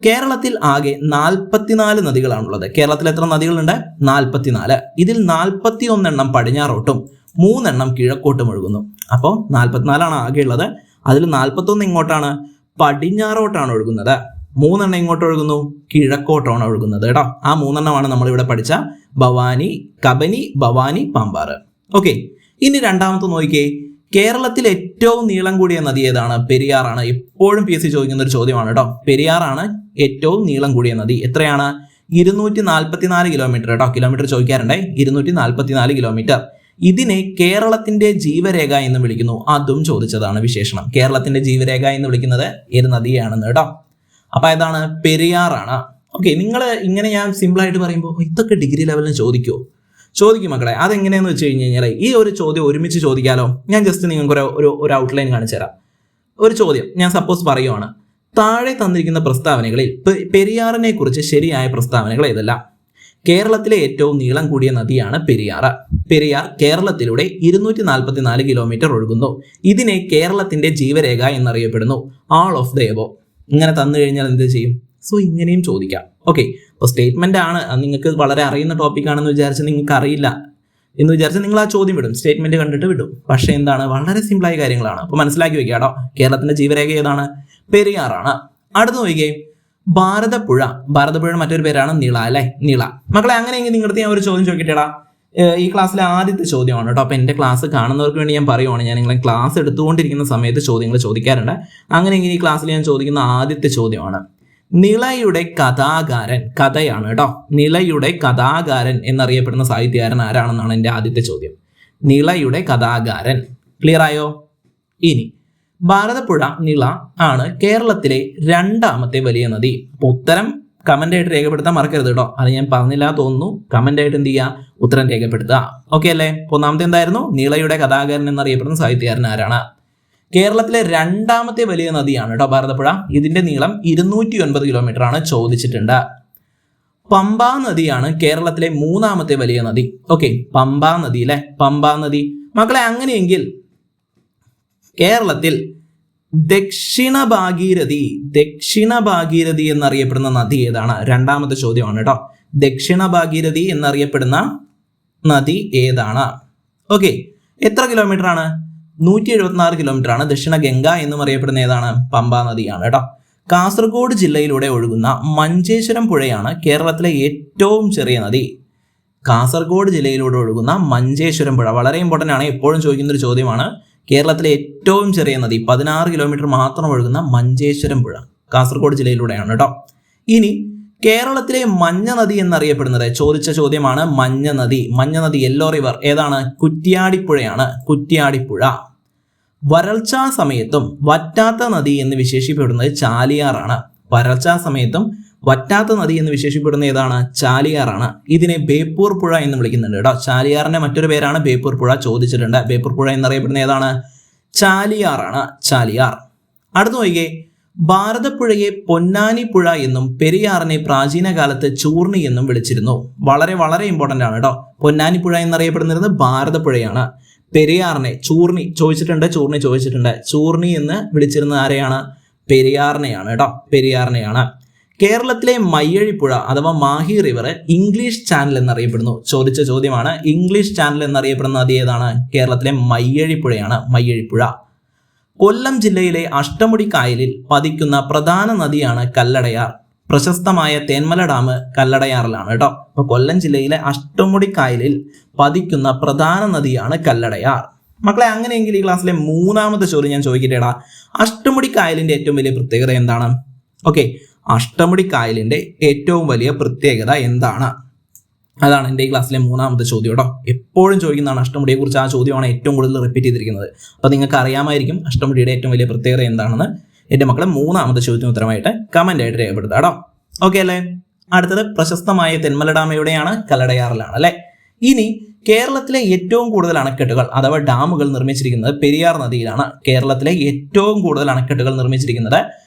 Speaker 1: കേരളത്തിൽ ആകെ 44 നദികളാണുള്ളത്. കേരളത്തിൽ എത്ര നദികളുണ്ട്? 44. ഇതിൽ 41 എണ്ണം പടിഞ്ഞാറോട്ടും 3 എണ്ണം കിഴക്കോട്ടും ഒഴുകുന്നു. അപ്പോൾ 44 ആകെ ഉള്ളത്. അതിൽ 41 ഇങ്ങോട്ടാണ്, പടിഞ്ഞാറോട്ടാണ് ഒഴുകുന്നത്. 3 എണ്ണം ഇങ്ങോട്ട് ഒഴുകുന്നു, കിഴക്കോട്ടാണ് ഒഴുകുന്നത് കേട്ടോ. ആ 3 എണ്ണമാണ് നമ്മളിവിടെ പഠിച്ച ഭവാനി, കബനി, ഭവാനി, പാമ്പാറ്. ഓക്കെ, ഇനി രണ്ടാമത്തെ നോക്കിക്കേ. കേരളത്തിൽ ഏറ്റവും നീളം കൂടിയ നദി ഏതാണ്? പെരിയാറാണ്. എപ്പോഴും PSC ചോദിക്കുന്ന ഒരു ചോദ്യമാണ് കേട്ടോ. പെരിയാറാണ് ഏറ്റവും നീളം കൂടിയ നദി. എത്രയാണ്? 244 കിലോമീറ്റർ കേട്ടോ. കിലോമീറ്റർ ചോദിക്കാറുണ്ടേ. 244 കിലോമീറ്റർ. ഇതിനെ കേരളത്തിന്റെ ജീവരേഖ എന്ന് വിളിക്കുന്നു. അതും ചോദിച്ചതാണ് വിശേഷണം. കേരളത്തിന്റെ ജീവരേഖ എന്ന് വിളിക്കുന്നത് ഏത് നദിയാണെന്ന് കേട്ടോ. അപ്പൊ ഏതാണ്? പെരിയാറാണ്. ഓക്കെ, നിങ്ങൾ ഇങ്ങനെ ഞാൻ സിമ്പിൾ ആയിട്ട് പറയുമ്പോൾ ഇതൊക്കെ ഡിഗ്രി ലെവലിന് ചോദിക്കും മക്കളെ. അതെങ്ങനെയാന്ന് വെച്ച് കഴിഞ്ഞാൽ ഈ ഒരു ചോദ്യം ഒരുമിച്ച് ചോദിക്കാലോ. ഞാൻ ജസ്റ്റ് നിങ്ങൾക്ക് ഒരു ഔട്ട്ലൈൻ കാണിച്ചു തരാം. ഒരു ചോദ്യം ഞാൻ സപ്പോസ് പറയുവാണ്, താഴെ തന്നിരിക്കുന്ന പ്രസ്താവനകളിൽ പെരിയാറിനെ കുറിച്ച് ശരിയായ പ്രസ്താവനകൾ ഏതെല്ലാം? കേരളത്തിലെ ഏറ്റവും നീളം കൂടിയ നദിയാണ് പെരിയാർ. പെരിയാർ കേരളത്തിലൂടെ 244 കിലോമീറ്റർ ഒഴുകുന്നു. ഇതിനെ കേരളത്തിന്റെ ജീവരേഖ എന്നറിയപ്പെടുന്നു. All of the above. ഇങ്ങനെ തന്നു കഴിഞ്ഞാൽ എന്ത് ചെയ്യും? സോ ഇങ്ങനെയും ചോദിക്കാം. ഓക്കെ, അപ്പോൾ സ്റ്റേറ്റ്മെന്റ് ആണ്, നിങ്ങൾക്ക് വളരെ അറിയുന്ന ടോപ്പിക് ആണെന്ന് വിചാരിച്ച് നിങ്ങൾക്ക് അറിയില്ല എന്ന് വിചാരിച്ച് നിങ്ങൾ ആ ചോദ്യം വിടും, സ്റ്റേറ്റ്മെന്റ് കണ്ടിട്ട് വിടും. പക്ഷേ എന്താണ്, വളരെ സിമ്പിളായ കാര്യങ്ങളാണ്. അപ്പോൾ മനസ്സിലാക്കി വെക്കുക കേട്ടോ. കേരളത്തിന്റെ ജീവരേഖ ഏതാണ്? പെരിയാറാണ്. അടുത്ത് നോക്കിയേ, ഭാരതപ്പുഴയുടെ മറ്റൊരു പേരാണ് നിള അല്ലെ. നിള. മക്കളെ, അങ്ങനെയെങ്കിൽ നിങ്ങളുടെ ഞാൻ ഒരു ചോദ്യം ചോദിക്കട്ടെടാ. ഈ ക്ലാസ്സിലെ ആദ്യത്തെ ചോദ്യമാണ് കേട്ടോ. അപ്പോൾ എൻ്റെ ക്ലാസ് കാണുന്നവർക്ക് വേണ്ടി ഞാൻ പറയുവാണ്, ഞാൻ നിങ്ങളെ ക്ലാസ് എടുത്തുകൊണ്ടിരിക്കുന്ന സമയത്ത് ചോദ്യങ്ങൾ ചോദിക്കാറുണ്ട്. അങ്ങനെയെങ്കിൽ ഈ ക്ലാസ്സിൽ ഞാൻ ചോദിക്കുന്ന ആദ്യത്തെ ചോദ്യമാണ്, നിളയുടെ കഥാകാരൻ, കഥയാണ് കേട്ടോ. നിളയുടെ കഥാകാരൻ എന്നറിയപ്പെടുന്ന സാഹിത്യകാരൻ ആരാണെന്നാണ് എൻ്റെ ആദ്യത്തെ ചോദ്യം. നിളയുടെ കഥാകാരൻ. ക്ലിയർ ആയോ? ഇനി ഭാരതപ്പുഴ, നിള ആണ് കേരളത്തിലെ 2ാമത്തെ വലിയ നദി. അപ്പോൾ ഉത്തരം കമന്റ് ആയിട്ട് രേഖപ്പെടുത്താൻ മറക്കരുത് കേട്ടോ. അത് ഞാൻ പറഞ്ഞില്ല തോന്നുന്നു. കമന്റ് ആയിട്ട് എന്ത് ചെയ്യുക? ഉത്തരം രേഖപ്പെടുത്തുക. ഓക്കെ അല്ലേ? ഒന്നാമത്തെ എന്തായിരുന്നു? നിളയുടെ കഥാകാരൻ എന്നറിയപ്പെടുന്ന സാഹിത്യകാരൻ ആരാണ്? കേരളത്തിലെ 2ാമത്തെ വലിയ നദിയാണ് കേട്ടോ ഭാരതപ്പുഴ. ഇതിന്റെ നീളം 209 കിലോമീറ്റർ ആണ് ചോദിച്ചിട്ടുണ്ട്. പമ്പാ നദിയാണ് കേരളത്തിലെ 3ാമത്തെ വലിയ നദി. ഓക്കെ, പമ്പാ നദി അല്ലെ. പമ്പാ നദി. മക്കളെ, അങ്ങനെയെങ്കിൽ കേരളത്തിൽ ദക്ഷിണ ഭാഗീരഥി എന്നറിയപ്പെടുന്ന നദി ഏതാണ്? 2ാമത്തെ ചോദ്യമാണ് കേട്ടോ. ദക്ഷിണ ഭാഗീരഥി എന്നറിയപ്പെടുന്ന നദി ഏതാണ്? ഓക്കെ, എത്ര കിലോമീറ്റർ ആണ്? 176 കിലോമീറ്റർ ആണ്. ദക്ഷിണ ഗംഗ എന്നും അറിയപ്പെടുന്ന ഏതാണ്? പമ്പാ നദിയാണ് കേട്ടോ. കാസർഗോഡ് ജില്ലയിലൂടെ ഒഴുകുന്ന മഞ്ചേശ്വരം പുഴയാണ് കേരളത്തിലെ ഏറ്റവും ചെറിയ നദി. കാസർഗോഡ് ജില്ലയിലൂടെ ഒഴുകുന്ന മഞ്ചേശ്വരം പുഴ വളരെ ഇമ്പോർട്ടൻ്റ് ആണ്, എപ്പോഴും ചോദിക്കുന്ന ഒരു ചോദ്യമാണ്. കേരളത്തിലെ ഏറ്റവും ചെറിയ നദി 16 കിലോമീറ്റർ മാത്രം ഒഴുകുന്ന മഞ്ചേശ്വരം പുഴ കാസർഗോഡ് ജില്ലയിലൂടെയാണ് കേട്ടോ. ഇനി കേരളത്തിലെ മഞ്ഞ നദി എന്നറിയപ്പെടുന്നത്, ചോദിച്ച ചോദ്യമാണ്. മഞ്ഞ നദി യെല്ലോ റിവർ ഏതാണ്? കുറ്റ്യാടിപ്പുഴയാണ്. കുറ്റ്യാടിപ്പുഴ. വരൾച്ചാ സമയത്തും വറ്റാത്ത നദി എന്ന് വിശേഷിപ്പിക്കപ്പെടുന്നത് ചാലിയാറാണ്. വരൾച്ചാ സമയത്തും വറ്റാത്ത നദി എന്ന് വിശേഷിപ്പിക്കുന്ന ഏതാണ്? ചാലിയാറാണ്. ഇതിനെ ബേപ്പൂർ പുഴ എന്ന് വിളിക്കുന്നുണ്ട് കേട്ടോ. ചാലിയാറിന്റെ മറ്റൊരു പേരാണ് ബേപ്പൂർ പുഴ, ചോദിച്ചിട്ടുണ്ട്. ബേപ്പൂർ പുഴ എന്നറിയപ്പെടുന്ന ഏതാണ്? ചാലിയാറാണ്. ചാലിയാർ. അടുത്ത നോക്കിയേ, ഭാരതപ്പുഴയെ പൊന്നാനി പുഴ എന്നും പെരിയാറിനെ പ്രാചീന കാലത്ത് ചൂർണി എന്നും വിളിച്ചിരുന്നു. വളരെ വളരെ ഇമ്പോർട്ടൻ്റ് ആണ് കേട്ടോ. പൊന്നാനി പുഴ എന്നറിയപ്പെടുന്നത് ഭാരതപ്പുഴയാണ്. പെരിയാറിനെ ചൂർണി ചോദിച്ചിട്ടുണ്ട്. ചൂർണി എന്ന് വിളിച്ചിരുന്ന ആരെയാണ്? പെരിയാറിനെയാണ് കേട്ടോ. പെരിയാറിനെയാണ്. കേരളത്തിലെ മയ്യഴിപ്പുഴ അഥവാ മാഹി റിവർ ഇംഗ്ലീഷ് ചാനൽ എന്നറിയപ്പെടുന്നു. ചോദിച്ച ചോദ്യമാണ്. ഇംഗ്ലീഷ് ചാനൽ എന്നറിയപ്പെടുന്ന നദി ഏതാണ്? കേരളത്തിലെ മയ്യഴിപ്പുഴയാണ്. മയ്യഴിപ്പുഴ. കൊല്ലം ജില്ലയിലെ അഷ്ടമുടി കായലിൽ പതിക്കുന്ന പ്രധാന നദിയാണ് കല്ലടയാർ. പ്രശസ്തമായ തേന്മല ഡാം കല്ലടയാറിലാണ് കേട്ടോ. അപ്പൊ കൊല്ലം ജില്ലയിലെ അഷ്ടമുടി കായലിൽ പതിക്കുന്ന പ്രധാന നദിയാണ് കല്ലടയാർ. മക്കളെ, അങ്ങനെയെങ്കിൽ ഈ ക്ലാസ്സിലെ മൂന്നാമത്തെ ചോദ്യം ഞാൻ ചോദിക്കട്ടേടാ. അഷ്ടമുടി കായലിന്റെ ഏറ്റവും വലിയ പ്രത്യേകത എന്താണ്? ഓക്കെ, അഷ്ടമുടി കായലിന്റെ ഏറ്റവും വലിയ പ്രത്യേകത എന്താണ്? അതാണ് എൻ്റെ ഈ ക്ലാസ്സിലെ മൂന്നാമത്തെ ചോദ്യം കേട്ടോ. എപ്പോഴും ചോദിക്കുന്നതാണ് അഷ്ടമുടിയെ കുറിച്ച്. ആ ചോദ്യമാണ് ഏറ്റവും കൂടുതൽ റിപ്പീറ്റ് ചെയ്തിരിക്കുന്നത്. അപ്പോൾ നിങ്ങൾക്ക് അറിയാമായിരിക്കും അഷ്ടമുടിയുടെ ഏറ്റവും വലിയ പ്രത്യേകത എന്താണെന്ന്. എൻ്റെ മക്കളെ മൂന്നാമത്തെ ചോദ്യത്തിന് ഉത്തരമായിട്ട് കമന്റ് ആയിട്ട് രേഖപ്പെടുത്തുക കേട്ടോ. ഓക്കെ അല്ലേ? അടുത്തത് പ്രശസ്തമായ തെന്മല ഡാം എവിടെയാണ്? കല്ലടയാറിലാണ് അല്ലെ. ഇനി കേരളത്തിലെ ഏറ്റവും കൂടുതൽ അണക്കെട്ടുകൾ അഥവാ ഡാമുകൾ നിർമ്മിച്ചിരിക്കുന്നത് പെരിയാർ നദിയിലാണ്. കേരളത്തിലെ ഏറ്റവും കൂടുതൽ അണക്കെട്ടുകൾ നിർമ്മിച്ചിരിക്കുന്നത്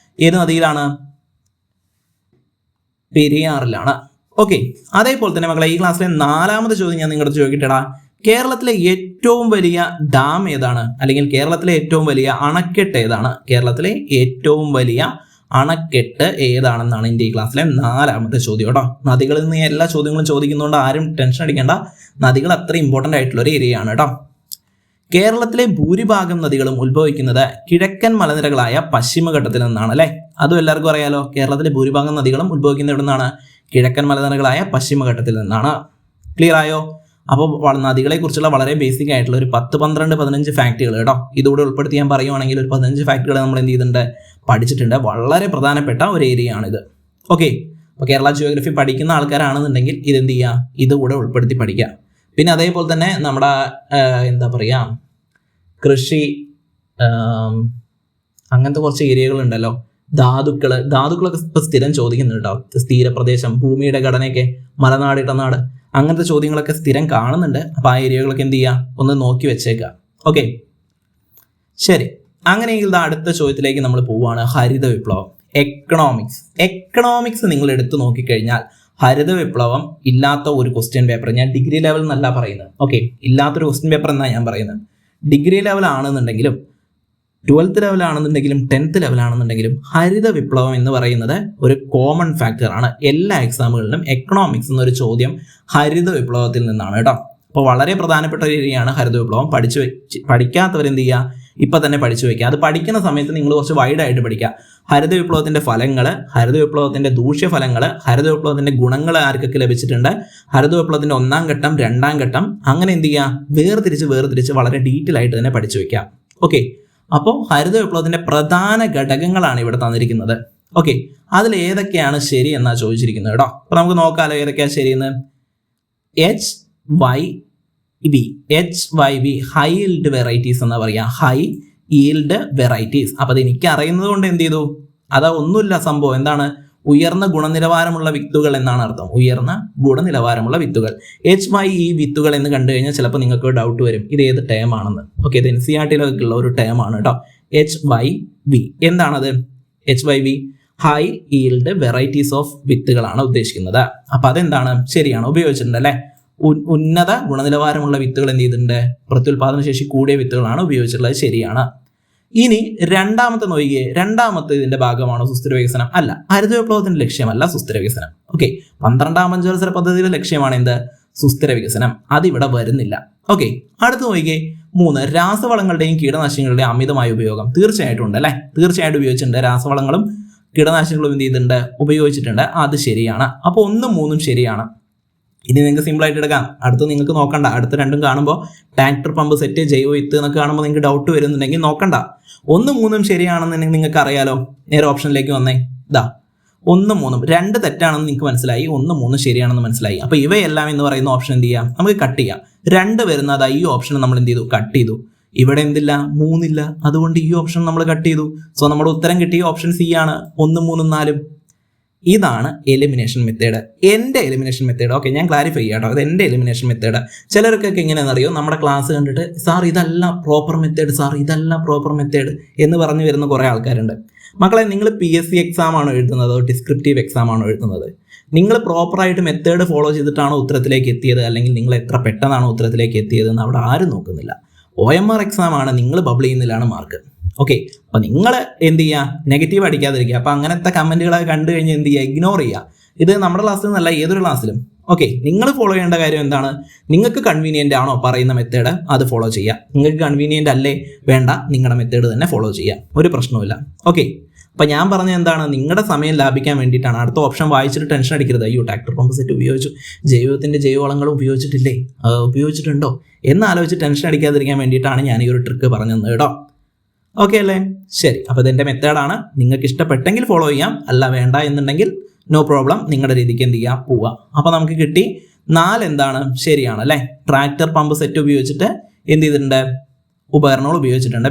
Speaker 1: ഏത് നദിയിലാണ്? പെരിയാറിലാണ്. ഓക്കെ, അതേപോലെ തന്നെ മക്കളെ ഈ ക്ലാസ്സിലെ നാലാമത്തെ ചോദ്യം ഞാൻ നിങ്ങളുടെ ചോദിക്കട്ടെടാ. കേരളത്തിലെ ഏറ്റവും വലിയ ഡാം ഏതാണ്? അല്ലെങ്കിൽ കേരളത്തിലെ ഏറ്റവും വലിയ അണക്കെട്ട് ഏതാണ്? കേരളത്തിലെ ഏറ്റവും വലിയ അണക്കെട്ട് ഏതാണെന്നാണ് എൻ്റെ ഈ ക്ലാസ്സിലെ നാലാമത്തെ ചോദ്യം കേട്ടോ. നദികളിൽ നിന്ന് എല്ലാ ചോദ്യങ്ങളും ചോദിക്കുന്നതുകൊണ്ട് ആരും ടെൻഷൻ അടിക്കേണ്ട. നദികൾ അത്ര ഇമ്പോർട്ടൻ്റ് ആയിട്ടുള്ള ഒരു ഏരിയയാണ് കേട്ടോ. കേരളത്തിലെ ഭൂരിഭാഗം നദികളും ഉത്ഭവിക്കുന്നത് കിഴക്കൻ മലനിരകളായ പശ്ചിമഘട്ടത്തിൽ നിന്നാണ് അല്ലെ. അതും എല്ലാവർക്കും അറിയാലോ. കേരളത്തിലെ ഭൂരിഭാഗം നദികളും ഉത്ഭവിക്കുന്നത് എവിടെ നിന്നാണ്? കിഴക്കൻ മലനിരകളായ പശ്ചിമഘട്ടത്തിൽ നിന്നാണ്. ക്ലിയർ ആയോ? അപ്പോൾ നദികളെ കുറിച്ചുള്ള വളരെ ബേസിക് ആയിട്ടുള്ള ഒരു 10, 12, 15 ഫാക്റ്റുകൾ കേട്ടോ. ഇതുകൂടെ ഉൾപ്പെടുത്തി ഞാൻ പറയുവാണെങ്കിൽ ഒരു 15 ഫാക്റ്റുകൾ നമ്മൾ എന്ത് ചെയ്തിട്ടുണ്ട്? പഠിച്ചിട്ടുണ്ട്. വളരെ പ്രധാനപ്പെട്ട ഒരു ഏരിയ ആണിത്. ഓക്കെ, അപ്പോൾ കേരള ജിയോഗ്രഫി പഠിക്കുന്ന ആൾക്കാരാണെന്നുണ്ടെങ്കിൽ ഇതെന്ത് ചെയ്യുക? ഇതുകൂടെ ഉൾപ്പെടുത്തി പഠിക്കുക. പിന്നെ അതേപോലെ തന്നെ നമ്മുടെ എന്താ പറയുക, കൃഷി അങ്ങനത്തെ കുറച്ച് ഏരിയകളുണ്ടല്ലോ. ധാതുക്കളൊക്കെ ഇപ്പം സ്ഥിരം ചോദിക്കുന്നുണ്ട് കേട്ടോ. സ്ഥിരപ്രദേശം, ഭൂമിയുടെ ഘടനയൊക്കെ, മലനാട്, ഇടനാട്, അങ്ങനത്തെ ചോദ്യങ്ങളൊക്കെ സ്ഥിരം കാണുന്നുണ്ട്. അപ്പോൾ ആ ഏരിയകളൊക്കെ എന്ത് ചെയ്യുക? ഒന്ന് നോക്കി വെച്ചേക്കുക. ഓക്കെ, ശരി. അങ്ങനെയെങ്കിൽ അടുത്ത ചോദ്യത്തിലേക്ക് നമ്മൾ പോവുകയാണ്. ഹരിത വിപ്ലവം, എക്കണോമിക്സ് നിങ്ങൾ എടുത്തു നോക്കിക്കഴിഞ്ഞാൽ ഹരിത വിപ്ലവം ഇല്ലാത്ത ഒരു ക്വസ്റ്റ്യൻ പേപ്പർ, ഞാൻ ഡിഗ്രി ലെവൽ എന്നല്ല പറയുന്നത്. ഓക്കെ, ഇല്ലാത്തൊരു ക്വസ്റ്റ്യൻ പേപ്പർ എന്നാണ് ഞാൻ പറയുന്നത്. ഡിഗ്രി ലെവൽ ആണെന്നുണ്ടെങ്കിലും 12th ലെവൽ ആണെന്നുണ്ടെങ്കിലും 10th ലെവൽ ആണെന്നുണ്ടെങ്കിലും ഹരിത വിപ്ലവം എന്ന് പറയുന്നത് ഒരു കോമൺ ഫാക്ടർ ആണ്. എല്ലാ എക്സാമുകളിലും എക്കണോമിക്സ് എന്നൊരു ചോദ്യം ഹരിത വിപ്ലവത്തിൽ നിന്നാണ് കേട്ടോ. അപ്പോൾ വളരെ പ്രധാനപ്പെട്ട ഒരു ഏരിയയാണ് ഹരിത വിപ്ലവം. പഠിക്കാത്തവരെന്ത് ചെയ്യുക? ഇപ്പം തന്നെ പഠിച്ചു വയ്ക്കുക. അത് പഠിക്കുന്ന സമയത്ത് നിങ്ങൾ കുറച്ച് വൈഡായിട്ട് പഠിക്കുക. ഹരിത വിപ്ലവത്തിൻ്റെ ഫലങ്ങൾ, ഹരിത വിപ്ലവത്തിൻ്റെ ദൂഷ്യഫലങ്ങൾ, ഹരിത വിപ്ലവത്തിൻ്റെ ഗുണങ്ങൾ ആർക്കൊക്കെ ലഭിച്ചിട്ടുണ്ട്, ഹരിത വിപ്ലവത്തിൻ്റെ 1ാം ഘട്ടം, 2ാം ഘട്ടം, അങ്ങനെ എന്ത് ചെയ്യുക? വേർതിരിച്ച് വളരെ ഡീറ്റെയിൽ ആയിട്ട് തന്നെ പഠിച്ചു വയ്ക്കുക. ഓക്കെ, അപ്പോൾ ഹരിത വിപ്ലവത്തിൻ്റെ പ്രധാന ഘടകങ്ങളാണ് ഇവിടെ തന്നിരിക്കുന്നത്. ഓക്കെ, അതിൽ ഏതൊക്കെയാണ് ശരി എന്നാ ചോദിച്ചിരിക്കുന്നത് കേട്ടോ. അപ്പോൾ നമുക്ക് നോക്കാമല്ലോ ഏതൊക്കെയാണ് ശരിയെന്ന്. HYV ഹൈ ഈൽഡ് വെറൈറ്റീസ് എന്നാ പറയുക. High yield varieties. അപ്പോൾ അത് എനിക്ക് അറിയുന്നത് കൊണ്ട് എന്ത് ചെയ്തു? അതാ ഒന്നുമില്ല സംഭവം. എന്താണ്? ഉയർന്ന ഗുണനിലവാരമുള്ള വിത്തുകൾ എന്നാണ് അർത്ഥം. ഉയർന്ന ഗുണനിലവാരമുള്ള വിത്തുകൾ. HYE വിത്തുകൾ എന്ന് കണ്ടു കഴിഞ്ഞാൽ ചിലപ്പോൾ നിങ്ങൾക്ക് ഡൗട്ട് വരും, ഇത് ഏത് ടേം ആണെന്ന്. ഓക്കെ, ഇത് NCERT-ലൊക്കെ ഉള്ള ഒരു ടേം ആണ് കേട്ടോ. HYV എന്താണത്? HYV high yield varieties of വിത്തുകളാണ് ഉദ്ദേശിക്കുന്നത്. അപ്പം അതെന്താണ്? ശരിയാണ്, ഉപയോഗിച്ചിട്ടുണ്ട് അല്ലേ. ഉന്നത ഗുണനിലവാരമുള്ള വിത്തുകൾ എന്ത് ചെയ്തിട്ടുണ്ട്? പ്രത്യുൽപാദന ശേഷി കൂടിയ വിത്തുകളാണ് ഉപയോഗിച്ചിട്ടുള്ളത്. ശരിയാണ്. ഇനി രണ്ടാമത്തെ നോക്കിയേ. രണ്ടാമത്തെ ഇതിന്റെ ഭാഗമാണോ സുസ്ഥിര വികസനം? അല്ല, ഹരിത വിപ്ലവത്തിന്റെ ലക്ഷ്യമല്ല സുസ്ഥിര വികസനം. ഓക്കെ, 12ാം പഞ്ചവത്സര പദ്ധതിയുടെ ലക്ഷ്യമാണ് എന്ത്? സുസ്ഥിര വികസനം. അതിവിടെ വരുന്നില്ല. ഓക്കെ, അടുത്ത് നോക്കിയേ. 3 രാസവളങ്ങളുടെയും കീടനാശിനികളുടെയും അമിതമായ ഉപയോഗം. തീർച്ചയായിട്ടും ഉണ്ട് അല്ലെ. തീർച്ചയായിട്ടും ഉപയോഗിച്ചിട്ടുണ്ട്. രാസവളങ്ങളും കീടനാശിനികളും എന്ത് ചെയ്തിട്ടുണ്ട്, ഉപയോഗിച്ചിട്ടുണ്ട്. അത് ശരിയാണ്. അപ്പോൾ 1, 3 ശരിയാണ്. ഇനി നിങ്ങൾക്ക് സിമ്പിളായിട്ട് എടുക്കാം. അടുത്ത് നിങ്ങൾക്ക് നോക്കണ്ട. അടുത്ത രണ്ടും കാണുമ്പോൾ ട്രാക്ടർ പമ്പ് സെറ്റ് ജൈവ വിത്ത് എന്നൊക്കെ കാണുമ്പോൾ നിങ്ങൾക്ക് ഡൗട്ട് വരുന്നുണ്ടെങ്കിൽ നോക്കണ്ട. 1, 3 ശരിയാണെന്നുണ്ടെങ്കിൽ നിങ്ങൾക്ക് അറിയാലോ. നേരെ ഓപ്ഷനിലേക്ക് വന്നേ. ഇതാ 1, 3 2 തെറ്റാണെന്ന് നിങ്ങൾക്ക് മനസ്സിലായി, 1, 3 ശരിയാണെന്ന് മനസ്സിലായി. അപ്പോൾ ഇവയെല്ലാം എന്ന് പറയുന്ന ഓപ്ഷൻ എന്ത് ചെയ്യാം, നമുക്ക് കട്ട് ചെയ്യാം. 2 വരുന്നത് ഈ ഓപ്ഷൻ നമ്മൾ എന്ത് ചെയ്തു, കട്ട് ചെയ്തു. ഇവിടെ എന്തില്ല, 3 ഇല്ല, അതുകൊണ്ട് ഈ ഓപ്ഷൻ നമ്മൾ കട്ട് ചെയ്തു. സോ നമ്മുടെ ഉത്തരം കിട്ടിയ ഓപ്ഷൻ സി ആണ്, 1, 3, 4. ഇതാണ് എലിമിനേഷൻ മെത്തേഡ്. എൻ്റെ എലിമിനേഷൻ മെത്തേഡ്. ഓക്കെ, ഞാൻ ക്ലാരിഫൈ ചെയ്യാം കേട്ടോ. അത് എൻ്റെ എലിമിനേഷൻ മെത്തേഡ്. ചിലർക്കൊക്കെ എങ്ങനെയാണെന്ന് അറിയോ, നമ്മുടെ ക്ലാസ് കണ്ടിട്ട് സാർ ഇതല്ല പ്രോപ്പർ മെത്തേഡ്, സാർ ഇതല്ല പ്രോപ്പർ മെത്തേഡ് എന്ന് പറഞ്ഞു വരുന്ന കുറേ ആൾക്കാരുണ്ട്. മക്കളെ, നിങ്ങൾ PSC എക്സാം ആണോ എഴുതുന്നത്, ഡിസ്ക്രിപ്റ്റീവ് എക്സാം ആണോ എഴുതുന്നത്? നിങ്ങൾ പ്രോപ്പറായിട്ട് മെത്തേഡ് ഫോളോ ചെയ്തിട്ടാണോ ഉത്തരത്തിലേക്ക് എത്തിയത്, അല്ലെങ്കിൽ നിങ്ങൾ എത്ര പെട്ടെന്നാണോ ഉത്തരത്തിലേക്ക് എത്തിയതെന്ന് അവിടെ ആരും നോക്കുന്നില്ല. OMR എക്സാം ആണ്, നിങ്ങൾ ബബിൾ ചെയ്യുന്നതിലാണ് മാർക്ക്. ഓക്കെ, അപ്പോൾ നിങ്ങൾ എന്ത് ചെയ്യുക, നെഗറ്റീവ് അടിക്കാതിരിക്കുക. അപ്പോൾ അങ്ങനത്തെ കമൻറ്റുകളൊക്കെ കണ്ടു കഴിഞ്ഞാൽ എന്ത് ചെയ്യുക, ഇഗ്നോർ ചെയ്യുക. ഇത് നമ്മുടെ ക്ലാസ്സിൽ നിന്നല്ല, ഏതൊരു ക്ലാസ്സിലും. ഓക്കെ, നിങ്ങൾ ഫോളോ ചെയ്യേണ്ട കാര്യം എന്താണ്, നിങ്ങൾക്ക് കൺവീനിയൻ്റ് ആണോ പറയുന്ന മെത്തേഡ്, അത് ഫോളോ ചെയ്യുക. നിങ്ങൾക്ക് കൺവീനിയൻ്റ് അല്ലേ, വേണ്ട, നിങ്ങളുടെ മെത്തേഡ് തന്നെ ഫോളോ ചെയ്യുക, ഒരു പ്രശ്നവുമില്ല. ഓക്കെ, അപ്പോൾ ഞാൻ പറഞ്ഞത് എന്താണ്, നിങ്ങളുടെ സമയം ലാഭിക്കാൻ വേണ്ടിയിട്ടാണ്. അടുത്ത ഓപ്ഷൻ വായിച്ചിട്ട് ടെൻഷൻ അടിക്കരുത്. അയ്യോ, ട്രാക്ടർ പമ്പ് സെറ്റ് ഉപയോഗിച്ചു, ജൈവത്തിൻ്റെ ജൈവവളങ്ങളും ഉപയോഗിച്ചിട്ടില്ലേ, ഉപയോഗിച്ചിട്ടുണ്ടോ എന്നാലോചിച്ച് ടെൻഷൻ അടിക്കാതിരിക്കാൻ വേണ്ടിയിട്ടാണ് ഞാൻ ഈ ഒരു ട്രിക്ക് പറഞ്ഞു തന്നത് കേട്ടോ. ഓക്കെ അല്ലേ, ശരി. അപ്പോൾ ഇതെൻ്റെ മെത്തേഡാണ്. നിങ്ങൾക്ക് ഇഷ്ടപ്പെട്ടെങ്കിൽ ഫോളോ ചെയ്യാം, അല്ല വേണ്ട എന്നുണ്ടെങ്കിൽ നോ പ്രോബ്ലം, നിങ്ങളുടെ രീതിക്ക് എന്ത് ചെയ്യുക, പോവുക. അപ്പോൾ നമുക്ക് കിട്ടി 4 എന്താണ് ശരിയാണ് അല്ലേ. ട്രാക്ടർ പമ്പ് സെറ്റ് ഉപയോഗിച്ചിട്ട് എന്ത് ചെയ്തിട്ടുണ്ട്, ഉപകരണങ്ങൾ ഉപയോഗിച്ചിട്ടുണ്ട്.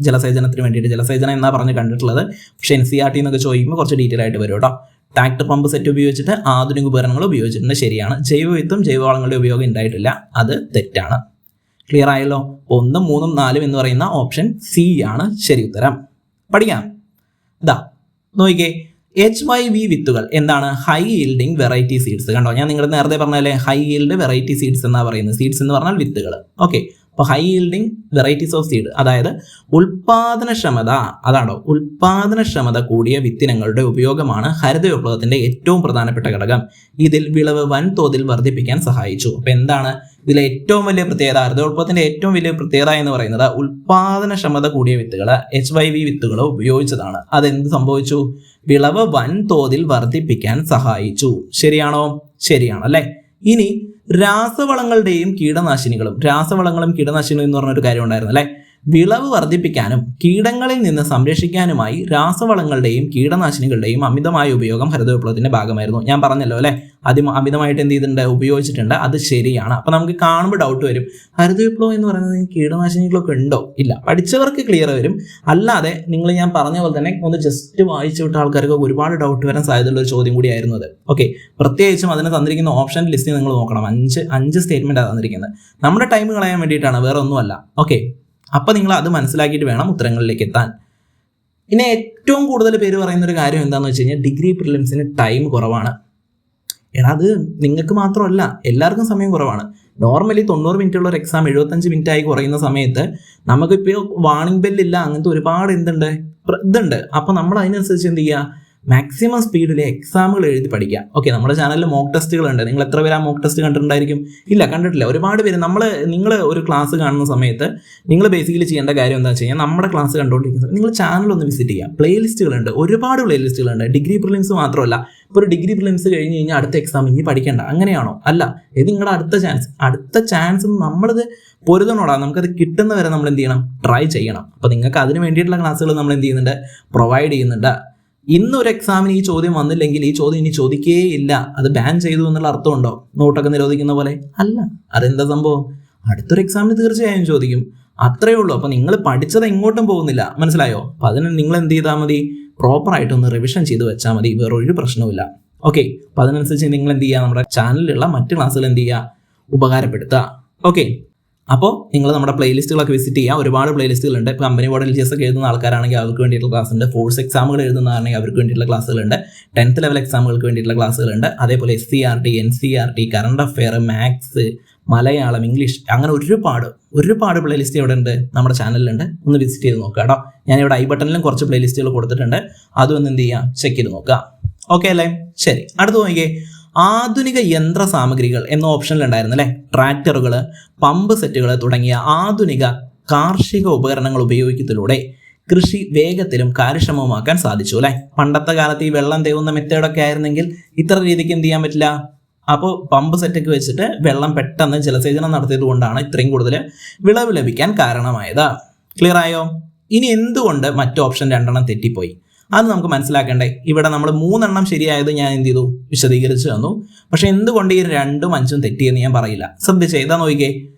Speaker 1: ജലസേചനത്തിന് വേണ്ടിയിട്ട്. ജലസേചനം എന്നാണ് പറഞ്ഞ് കണ്ടിട്ടുള്ളത്. പക്ഷേ NCERT എന്നൊക്കെ ചോദിക്കുമ്പോൾ കുറച്ച് ഡീറ്റെയിൽ ആയിട്ട് വരും കേട്ടോ. ട്രാക്ടർ പമ്പ് സെറ്റ് ഉപയോഗിച്ചിട്ട് ആധുനിക ഉപകരണങ്ങൾ ഉപയോഗിച്ചിട്ടുണ്ട്, ശരിയാണ്. ജൈവവിത്തും ജൈവവളങ്ങളുടെ ഉപയോഗം ഉണ്ടായിട്ടില്ല, അത് തെറ്റാണ്. ക്ലിയർ ആയല്ലോ. 1, 3, 4 എന്ന് പറയുന്ന ഓപ്ഷൻ സി ആണ് ശരി ഉത്തരം. പഠിക്കാം. ഇതാ നോക്കിക്കേ, HYV വിത്തുകൾ എന്താണ്, ഹൈ ഈൽഡിങ് വെറൈറ്റി സീഡ്സ്. കണ്ടോ, ഞാൻ നിങ്ങളുടെ നേരത്തെ പറഞ്ഞാലേ ഹൈ ഈൽഡ് വെറൈറ്റി സീഡ്സ് എന്നാണ് പറയുന്നത്. സീഡ്സ് എന്ന് പറഞ്ഞാൽ വിത്തുകൾ. ഓക്കെ, അപ്പോൾ high yielding varieties of seed, അതായത് ഉൽപാദനക്ഷമത, അതാണോ, ഉൽപാദനക്ഷമത കൂടിയ വിത്തിനങ്ങളുടെ ഉപയോഗമാണ് ഹരിത വിപ്ലവത്തിന്റെ ഏറ്റവും പ്രധാനപ്പെട്ട ഘടകം. ഇതിൽ വിളവ് വൻതോതിൽ വർദ്ധിപ്പിക്കാൻ സഹായിച്ചു. അപ്പോൾ എന്താണ് ഇതിലെ ഏറ്റവും വലിയ പ്രത്യേകത, ഹരിത വിപ്ലവത്തിന്റെ ഏറ്റവും വലിയ പ്രത്യേകത എന്ന് പറയുന്നത് ഉൽപാദനക്ഷമത കൂടിയ വിത്തുകൾ, HYV വിത്തുകൾ ഉപയോഗിച്ചതാണ്. അതെന്ത് സംഭവിച്ചു, വിളവ് വൻതോതിൽ വർദ്ധിപ്പിക്കാൻ സഹായിച്ചു. ശരിയാണോ, ശരിയാണ് അല്ലേ. ഇനി രാസവളങ്ങളുടെയും കീടനാശിനികളും എന്ന് പറഞ്ഞൊരു കാര്യം ഉണ്ടായിരുന്നു അല്ലേ. വിളവ് വർദ്ധിപ്പിക്കാനും കീടങ്ങളിൽ നിന്ന് സംരക്ഷിക്കാനുമായി രാസവളങ്ങളുടെയും കീടനാശിനികളുടെയും അമിതമായ ഉപയോഗം ഹരിത വിപ്ലവത്തിന്റെ ഭാഗമായിരുന്നു. ഞാൻ പറഞ്ഞല്ലോ അല്ലേ, അമിതമായിട്ട് എന്ത് ചെയ്തിട്ടുണ്ട്, ഉപയോഗിച്ചിട്ടുണ്ട്. അത് ശരിയാണ്. അപ്പം നമുക്ക് കാണുമ്പോൾ ഡൗട്ട് വരും, ഹരിത വിപ്ലവം എന്ന് പറയുന്നത് കീടനാശിനികളൊക്കെ ഉണ്ടോ? ഇല്ല. പഠിച്ചവർക്ക് ക്ലിയർ വരും. അല്ലാതെ നിങ്ങൾ ഞാൻ പറഞ്ഞ പോലെ തന്നെ ഒന്ന് ജസ്റ്റ് വായിച്ചു വിട്ട ആൾക്കാർക്ക് ഒരുപാട് ഡൗട്ട് വരാൻ സാധ്യതയുള്ള ഒരു ചോദ്യം കൂടിയായിരുന്നു അത്. ഓക്കെ, പ്രത്യേകിച്ചും അതിന് തന്നിരിക്കുന്ന ഓപ്ഷൻ ലിസ്റ്റ് നിങ്ങൾ നോക്കണം. 5 സ്റ്റേറ്റ്മെൻറ്റാണ് തന്നിരിക്കുന്നത്. നമ്മുടെ ടൈം കളയാൻ വേണ്ടിയിട്ടാണ്, വേറെ ഒന്നുമല്ല. ഓക്കെ, അപ്പോൾ നിങ്ങൾ അത് മനസ്സിലാക്കിയിട്ട് വേണം ഉത്തരങ്ങളിലേക്ക് എത്താൻ. ഇനി ഏറ്റവും കൂടുതൽ പേര് പറയുന്ന ഒരു കാര്യം എന്താണെന്ന് വെച്ച് കഴിഞ്ഞാൽ, ഡിഗ്രി പ്രിലിംസിന് ടൈം കുറവാണ്. എടാ, അത് നിങ്ങൾക്ക് മാത്രമല്ല, എല്ലാവർക്കും സമയം കുറവാണ്. നോർമലി 90 മിനിറ്റുള്ള ഒരു എക്സാം 75 മിനിറ്റായി കുറയുന്ന സമയത്ത് നമുക്കിപ്പോൾ വാണിംഗ് ബെല്ലില്ല, അങ്ങനത്തെ ഒരുപാട് ഇതുണ്ട്. അപ്പോൾ നമ്മൾ അതിനനുസരിച്ച് എന്ത് ചെയ്യുക, മാക്സിമം സ്പീഡിൽ എക്സാമുകൾ എഴുതി പഠിക്കുക. ഓക്കെ, നമ്മുടെ ചാനലിൽ മോക്ക് ടെസ്റ്റുകളുണ്ട്. നിങ്ങൾ എത്ര പേര് ആ മോക്ക് ടെസ്റ്റ് കണ്ടിട്ടുണ്ടായിരിക്കും? ഇല്ല, കണ്ടിട്ടില്ല. ഒരുപാട് പേര്. നിങ്ങൾ ഒരു ക്ലാസ് കാണുന്ന സമയത്ത് നിങ്ങൾ ബേസിക്കലി ചെയ്യേണ്ട കാര്യം എന്താ വെച്ച് കഴിഞ്ഞാൽ, നമ്മുടെ ക്ലാസ് കണ്ടുകൊണ്ടിരിക്കുന്ന നിങ്ങൾ ചാനൽ ഒന്ന് വിസിറ്റ് ചെയ്യുക. പ്ലേലിസ്റ്റുകളുണ്ട്, ഒരുപാട് പ്ലേലിസ്റ്റുകളുണ്ട്. ഡിഗ്രി പ്രിലിംസ് മാത്രമല്ല, ഇപ്പോൾ ഒരു ഡിഗ്രി പ്രിലിംസ് കഴിഞ്ഞ് കഴിഞ്ഞാൽ അടുത്ത എക്സാം ഇനി പഠിക്കേണ്ട, അങ്ങനെയാണോ? അല്ല, ഇത് നിങ്ങളുടെ അടുത്ത ചാൻസ് നമ്മളിത് പൊരുതണോടാ, നമുക്കത് കിട്ടുന്നവരെ നമ്മൾ എന്ത് ചെയ്യണം, ട്രൈ ചെയ്യണം. അപ്പോൾ നിങ്ങൾക്ക് അതിന് വേണ്ടിയിട്ടുള്ള ക്ലാസ്സുകൾ നമ്മൾ എന്ത് ചെയ്യുന്നുണ്ട്, പ്രൊവൈഡ് ചെയ്യുന്നുണ്ട്. ഇന്നൊരു എക്സാമിന് ഈ ചോദ്യം വന്നില്ലെങ്കിൽ ഈ ചോദ്യം ഇനി ചോദിക്കേ ഇല്ല, അത് ബാൻ ചെയ്തു എന്നുള്ള അർത്ഥമുണ്ടോ? നോട്ടൊക്കെ നിരോധിക്കുന്ന പോലെ അല്ല. അതെന്താ സംഭവം, അടുത്തൊരു എക്സാമിന് തീർച്ചയായും ചോദിക്കും, അത്രയേ ഉള്ളൂ. അപ്പോൾ നിങ്ങൾ പഠിച്ചത് എങ്ങോട്ടും പോകുന്നില്ല, മനസ്സിലായോ? അപ്പോൾ അതിന് നിങ്ങൾ എന്ത് ചെയ്താൽ മതി, പ്രോപ്പറായിട്ടൊന്ന് റിവിഷൻ ചെയ്ത് വെച്ചാൽ മതി, വേറൊരു പ്രശ്നവുമില്ല. ഓക്കെ, അപ്പോൾ അതിനനുസരിച്ച് നിങ്ങൾ എന്ത് ചെയ്യുക, നമ്മുടെ ചാനലിലുള്ള മറ്റ് ക്ലാസ്സുകൾ എന്ത് ചെയ്യുക, ഉപകാരപ്പെടുത്തുക. ഓക്കെ, അപ്പോൾ നിങ്ങൾ നമ്മുടെ പ്ലേലിസ്റ്റുകളൊക്കെ വിസിറ്റ് ചെയ്യുക. ഒരുപാട് പ്ലേലിസ്റ്റുകളുണ്ട്. ഇപ്പോൾ കമ്പനി ബോർഡ് LGS ഒക്കെ എഴുതുന്ന ആൾക്കാരാണെങ്കിൽ അവർക്ക് വേണ്ടിയിട്ടുള്ള ക്ലാസ് ഉണ്ട്. ഫോഴ്സ് എക്സാമുകൾ എഴുതുന്നതാണെങ്കിൽ അവർക്ക് വേണ്ടിയിട്ടുള്ള ക്ലാസ്സുകളുണ്ട്. 10th ലെവൽ എക്സാമുകൾക്ക് വേണ്ടിയിട്ടുള്ള ക്ലാസ്സുകളുണ്ട്. അതേപോലെ SCERT, NCERT, current affair, maths, Malayalam, English, അങ്ങനെ ഒരുപാട് പ്ലേലിസ്റ്റ് ഇവിടെ ഉണ്ട്, നമ്മുടെ ചാനലിലുണ്ട്. ഒന്ന് വിസിറ്റ് ചെയ്ത് നോക്കുക കേട്ടോ. ഞാനിവിടെ ഐ ബട്ടണിലും കുറച്ച് പ്ലേലിസ്റ്റുകൾ കൊടുത്തിട്ടുണ്ട്, അതും ഒന്ന് എന്ത് ചെയ്യുക, ചെക്ക് ചെയ്ത് നോക്കുക. ഓക്കെ അല്ലേ, ശരി. അടുത്ത് നോക്കിയേ, ആധുനിക യന്ത്ര സാമഗ്രികൾ എന്ന ഓപ്ഷനിൽ ഉണ്ടായിരുന്നു അല്ലേ. ട്രാക്ടറുകൾ, പമ്പ് സെറ്റുകൾ തുടങ്ങിയ ആധുനിക കാർഷിക ഉപകരണങ്ങൾ ഉപയോഗിക്കുന്നതിലൂടെ കൃഷി വേഗത്തിലും കാര്യക്ഷമമാക്കാൻ സാധിച്ചു അല്ലെ. പണ്ടത്തെ കാലത്ത് ഈ വെള്ളം തേവുന്ന മെത്തേഡൊക്കെ ആയിരുന്നെങ്കിൽ ഇത്ര രീതിക്ക് എന്ത് ചെയ്യാൻ പറ്റില്ല. അപ്പോൾ പമ്പ് സെറ്റൊക്കെ വെച്ചിട്ട് വെള്ളം പെട്ടെന്ന് ജലസേചനം നടത്തിയത് കൊണ്ടാണ് ഇത്രയും കൂടുതൽ വിളവ് ലഭിക്കാൻ കാരണമായത്. ക്ലിയർ ആയോ? ഇനി എന്തുകൊണ്ട് മറ്റു ഓപ്ഷൻ 2 തെറ്റിപ്പോയി അത് നമുക്ക് മനസ്സിലാക്കണ്ടേ. ഇവിടെ നമ്മൾ 3 ശരിയായത് ഞാൻ എന്ത് ചെയ്തു, വിശദീകരിച്ചു തന്നു. പക്ഷെ എന്തുകൊണ്ട് ഈ 2ഉം 5ഉം തെറ്റിയെന്ന് ഞാൻ പറയില്ല. ശ്രദ്ധിച്ചേ, ഇതാ നോക്കിക്കേ,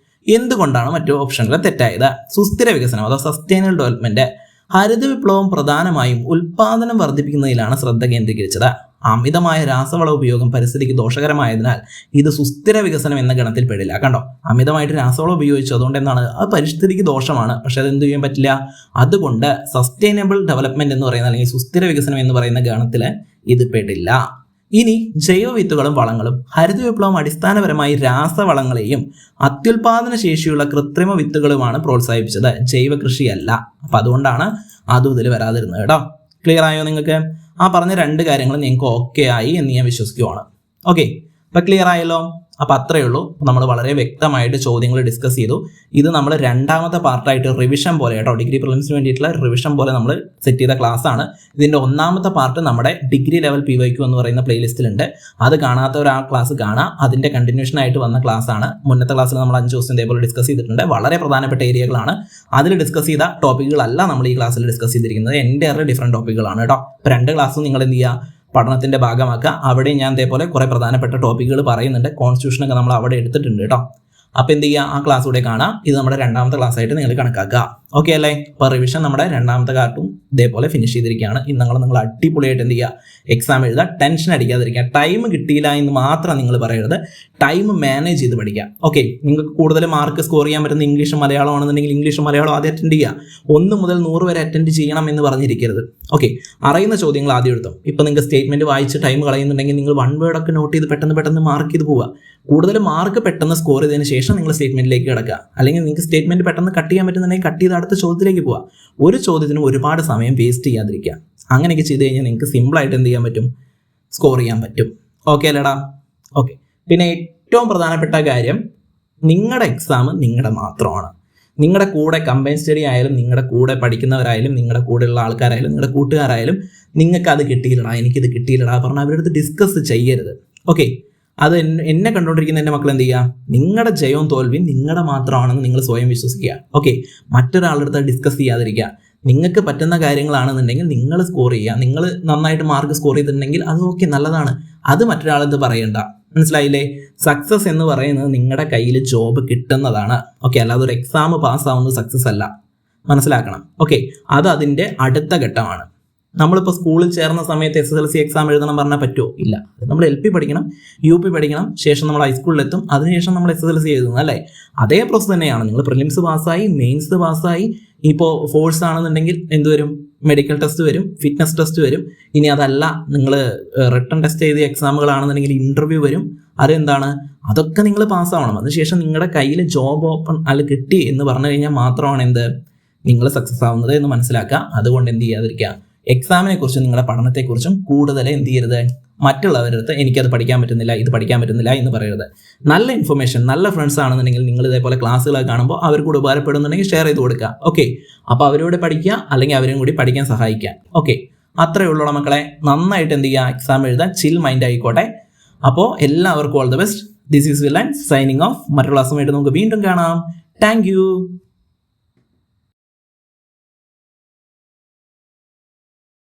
Speaker 1: എന്തുകൊണ്ടാണ് മറ്റു ഓപ്ഷനുകൾ തെറ്റായത്. സുസ്ഥിര വികസനം അഥവാ സസ്റ്റൈനബിൾ ഡെവലപ്മെന്റ്, ഹരിത വിപ്ലവം പ്രധാനമായും ഉൽപാദനം വർദ്ധിപ്പിക്കുന്നതിലാണ് ശ്രദ്ധ കേന്ദ്രീകരിച്ചത്. അമിതമായ രാസവള ഉപയോഗം പരിസ്ഥിതിക്ക് ദോഷകരമായതിനാൽ ഇത് സുസ്ഥിര വികസനം എന്ന ഗണത്തിൽ പെടില്ല. കണ്ടോ, അമിതമായിട്ട് രാസവളം ഉപയോഗിച്ചു, അതുകൊണ്ട് എന്താണ്, അത് പരിസ്ഥിതിക്ക് ദോഷമാണ്. പക്ഷെ അത് എന്ത് ചെയ്യാൻ പറ്റില്ല. അതുകൊണ്ട് സസ്റ്റൈനബിൾ ഡെവലപ്മെന്റ് എന്ന് പറയുന്ന അല്ലെങ്കിൽ സുസ്ഥിര വികസനം എന്ന് പറയുന്ന ഗണത്തിൽ ഇത് പെടില്ല. ഇനി ജൈവ വിത്തുകളും വളങ്ങളും, ഹരിത വിപ്ലവം അടിസ്ഥാനപരമായി രാസവളങ്ങളെയും അത്യുൽപാദന ശേഷിയുള്ള കൃത്രിമ വിത്തുകളുമാണ് പ്രോത്സാഹിപ്പിച്ചത്, ജൈവ കൃഷിയല്ല. അപ്പൊ അതുകൊണ്ടാണ് അതും ഇതിൽ വരാതിരുന്നത് കേട്ടോ. ക്ലിയർ ആയോ നിങ്ങൾക്ക്? ആ പറഞ്ഞ 2 കാര്യങ്ങൾ നിങ്ങൾക്ക് ഓക്കെ ആയി എന്ന് ഞാൻ വിശ്വസിക്കുവാണ്. ഓക്കെ, അപ്പൊ ക്ലിയർ ആയല്ലോ. അപ്പൊ അത്രയേ ഉള്ളൂ. നമ്മൾ വളരെ വ്യക്തമായിട്ട് ചോദ്യങ്ങൾ ഡിസ്കസ് ചെയ്തു. ഇത് നമ്മൾ 2ാമത്തെ പാർട്ടായിട്ട് റിവിഷൻ പോലെ കേട്ടോ, ഡിഗ്രി പ്രിലിംസിന് വേണ്ടിയിട്ടുള്ള റിവിഷൻ പോലെ നമ്മൾ സെറ്റ് ചെയ്ത ക്ലാസ് ആണ്. ഇതിന്റെ 1ാമത്തെ പാർട്ട് നമ്മുടെ ഡിഗ്രി ലെവൽ PYQ എന്ന് പറയുന്ന പ്ലേലിസ്റ്റിലുണ്ട്. അത് കാണാത്തവർ ആ ക്ലാസ് കാണാം. അതിന്റെ കണ്ടിന്യൂഷൻ ആയിട്ട് വന്ന ക്ലാസ് ആണ്. മുന്നത്തെ ക്ലാസ്സിൽ നമ്മൾ 5 ദിവസം ഇതേപോലെ ഡിസ്കസ് ചെയ്തിട്ടുണ്ട്. വളരെ പ്രധാനപ്പെട്ട ഏരിയകളാണ്. അതിൽ ഡിസ്കസ് ചെയ്ത ടോപ്പിക്കുകളല്ല നമ്മൾ ഈ ക്ലാസ്സിൽ ഡിസ്കസ് ചെയ്തിരിക്കുന്നത്. എൻ്റെ ഡിഫറെന്റ് ടോപ്പിക്കുകളാണ് കേട്ടോ. 2 ക്ലാസ്സും നിങ്ങൾ എന്ത് ചെയ്യുക, പഠനത്തിന്റെ ഭാഗമാക്കുക. അവിടെ ഞാൻ ഇതേപോലെ കുറെ പ്രധാനപ്പെട്ട ടോപ്പിക്കുകൾ പറയുന്നുണ്ട്. കോൺസ്റ്റിറ്റ്യൂഷനൊക്കെ നമ്മൾ അവിടെ എടുത്തിട്ടുണ്ട് കേട്ടോ. അപ്പൊ എന്ത് ചെയ്യുക, ആ ക്ലാസ് കൂടെ കാണാം. ഇത് നമ്മുടെ 2ാമത്തെ ക്ലാസ് ആയിട്ട് നിങ്ങൾ കണക്കാക്കുക. ഓക്കെ അല്ലേ? അപ്പൊ റിവിഷൻ നമ്മുടെ 2ാമത്തെ കാർട്ടും ഇതേപോലെ ഫിനിഷ് ചെയ്തിരിക്കുകയാണ്. ഇന്ന് നിങ്ങൾ അടിപൊളിയായിട്ട് എന്ത് ചെയ്യുക, എക്സാം എഴുതുക. ടെൻഷൻ അടിക്കാതിരിക്കുക. ടൈം കിട്ടിയില്ല എന്ന് മാത്രം നിങ്ങൾ പറയരുത്, ടൈം മാനേജ് ചെയ്ത് പഠിക്കുക. ഓക്കെ, നിങ്ങൾക്ക് കൂടുതൽ മാർക്ക് സ്കോർ ചെയ്യാൻ പറ്റുന്ന ഇംഗ്ലീഷും മലയാളം ആണെന്നുണ്ടെങ്കിൽ ഇംഗ്ലീഷും മലയാളം ആദ്യം അറ്റൻഡ് ചെയ്യുക. 1 മുതൽ 100 വരെ അറ്റൻഡ് ചെയ്യണം എന്ന് പറഞ്ഞിരിക്കരുത്. ഓക്കെ, അറിയുന്ന ചോദ്യങ്ങൾ ആദ്യം എടുത്തോ. ഇപ്പൊ നിങ്ങൾക്ക് സ്റ്റേറ്റ്മെന്റ് വായിച്ച് ടൈം കളയുന്നുണ്ടെങ്കിൽ നിങ്ങൾ 1 വേർഡ് ഒക്കെ നോട്ട് ചെയ്ത് പെട്ടെന്ന് മാർക്ക് ചെയ്ത് പോവുക. കൂടുതൽ മാർക്ക് പെട്ടെന്ന് സ്കോർ ചെയ്തതിന് ശേഷം നിങ്ങൾ സ്റ്റേറ്റ്മെന്റിലേക്ക് കിടക്കുക. അല്ലെങ്കിൽ നിങ്ങൾക്ക് സ്റ്റേറ്റ്മെന്റ് പെട്ടെന്ന് കട്ട് ചെയ്യാൻ പറ്റുന്നുണ്ടെങ്കിൽ കട്ട് ചെയ്ത് അടുത്ത ചോദ്യത്തിലേക്ക് പോവുക. ഒരു ചോദ്യത്തിന് ഒരുപാട് സമയം വേസ്റ്റ് ചെയ്യാതിരിക്കുക. അങ്ങനെയൊക്കെ ചെയ്ത് കഴിഞ്ഞാൽ നിങ്ങൾക്ക് സിമ്പിളായിട്ട് എന്ത് ചെയ്യാൻ പറ്റും, സ്കോർ ചെയ്യാൻ പറ്റും. ഓക്കെ അല്ലേടാ? ഓക്കെ, പിന്നെ ഏറ്റവും പ്രധാനപ്പെട്ട കാര്യം, നിങ്ങളുടെ എക്സാം നിങ്ങളുടെ മാത്രമാണ്. നിങ്ങളുടെ കൂടെ കമ്പൈൻ സ്റ്റഡി ആയാലും, നിങ്ങളുടെ കൂടെ പഠിക്കുന്നവരായാലും, നിങ്ങളുടെ കൂടെയുള്ള ആൾക്കാരായാലും, നിങ്ങളുടെ കൂട്ടുകാരായാലും, നിങ്ങൾക്ക് അത് കിട്ടിയില്ലടാ, എനിക്കിത് കിട്ടിയില്ലടാ പറഞ്ഞാൽ അവരുടെ അടുത്ത് ഡിസ്കസ് ചെയ്യരുത്. ഓക്കെ, അത് എന്നെ കണ്ടുകൊണ്ടിരിക്കുന്ന എൻ്റെ മക്കൾ എന്ത് ചെയ്യുക, നിങ്ങളുടെ ജയവും തോൽവിയും നിങ്ങളുടെ മാത്രമാണെന്ന് നിങ്ങൾ സ്വയം വിശ്വസിക്കുക. ഓക്കെ, മറ്റൊരാളുടെ അടുത്ത് ഡിസ്കസ് ചെയ്യാതിരിക്കുക. നിങ്ങൾക്ക് പറ്റുന്ന കാര്യങ്ങളാണെന്നുണ്ടെങ്കിൽ നിങ്ങൾ സ്കോർ ചെയ്യുക. നിങ്ങൾ നന്നായിട്ട് മാർക്ക് സ്കോർ ചെയ്തിട്ടുണ്ടെങ്കിൽ അത് ഓക്കെ, നല്ലതാണ്. അത് മറ്റൊരാളെടുത്ത് പറയണ്ട. മനസ്സിലായില്ലേ? സക്സസ് എന്ന് പറയുന്നത് നിങ്ങളുടെ കയ്യിൽ ജോബ് കിട്ടുന്നതാണ്. ഓക്കെ, അല്ലാതെ ഒരു എക്സാം പാസ്സാവുന്നത് സക്സസ് അല്ല. മനസ്സിലാക്കണം. ഓക്കെ, അത് അതിൻ്റെ അടുത്ത ഘട്ടമാണ്. നമ്മളിപ്പോൾ സ്കൂളിൽ ചേർന്ന സമയത്ത് SSLC എക്സാം എഴുതണം പറഞ്ഞാൽ പറ്റുമോ? ഇല്ല. നമ്മൾ LP പഠിക്കണം, UP പഠിക്കണം, ശേഷം നമ്മൾ ഹൈസ്കൂളിലെത്തും, അതിനുശേഷം നമ്മൾ SSLC എഴുതുന്നു അല്ലേ? അതേ പ്രോസസ് തന്നെയാണ്. നിങ്ങൾ പ്രിലിംസ് പാസ്സായി, മെയിൻസ് പാസ്സായി, ഇപ്പോൾ ഫോഴ്സ് ആണെന്നുണ്ടെങ്കിൽ എന്ത് വരും, മെഡിക്കൽ ടെസ്റ്റ് വരും, ഫിറ്റ്നസ് ടെസ്റ്റ് വരും. ഇനി അതല്ല, നിങ്ങൾ റിട്ടൺ ടെസ്റ്റ് ചെയ്ത എക്സാമുകളാണെന്നുണ്ടെങ്കിൽ ഇന്റർവ്യൂ വരും. അതെന്താണ്, അതൊക്കെ നിങ്ങൾ പാസ്സാവണം. അതിനുശേഷം നിങ്ങളുടെ കയ്യിൽ ജോബ് ഓപ്പൺ അല്ല കിട്ടി എന്ന് പറഞ്ഞു കഴിഞ്ഞാൽ മാത്രമാണ് എന്ത്, നിങ്ങൾ സക്സസ് ആവുന്നത് എന്ന് മനസ്സിലാക്കുക. അതുകൊണ്ട് എന്ത് ചെയ്യാതിരിക്കുക, എക്സാമിനെ കുറിച്ചും നിങ്ങളുടെ പഠനത്തെക്കുറിച്ചും കൂടുതൽ എന്ത് ചെയ്യരുത്, മറ്റുള്ളവരുടെ അടുത്ത് എനിക്കത് പഠിക്കാൻ പറ്റുന്നില്ല, ഇത് പഠിക്കാൻ പറ്റുന്നില്ല എന്ന് പറയരുത്. നല്ല ഇൻഫർമേഷൻ, നല്ല ഫ്രണ്ട്സ് ആണെന്നുണ്ടെങ്കിൽ നിങ്ങൾ ഇതേപോലെ ക്ലാസ്സുകളൊക്കെ കാണുമ്പോൾ അവർക്ക് കൂടെ ഉപകാരപ്പെടുന്നുണ്ടെങ്കിൽ ഷെയർ ചെയ്ത് കൊടുക്കുക. ഓക്കെ, അപ്പോൾ അവരോട് പഠിക്കുക, അല്ലെങ്കിൽ അവരും കൂടി പഠിക്കാൻ സഹായിക്കുക. ഓക്കെ, അത്രയേ ഉള്ളൂ മക്കളെ. നന്നായിട്ട് എന്ത് ചെയ്യുക, എക്സാം എഴുതാൻ ചിൽ മൈൻഡ് ആയിക്കോട്ടെ. അപ്പോൾ എല്ലാവർക്കും all the best. This is villain signing off. മറ്റൊരു ക്ലാസ്സുമായിട്ട് നമുക്ക് വീണ്ടും കാണാം. Thank you.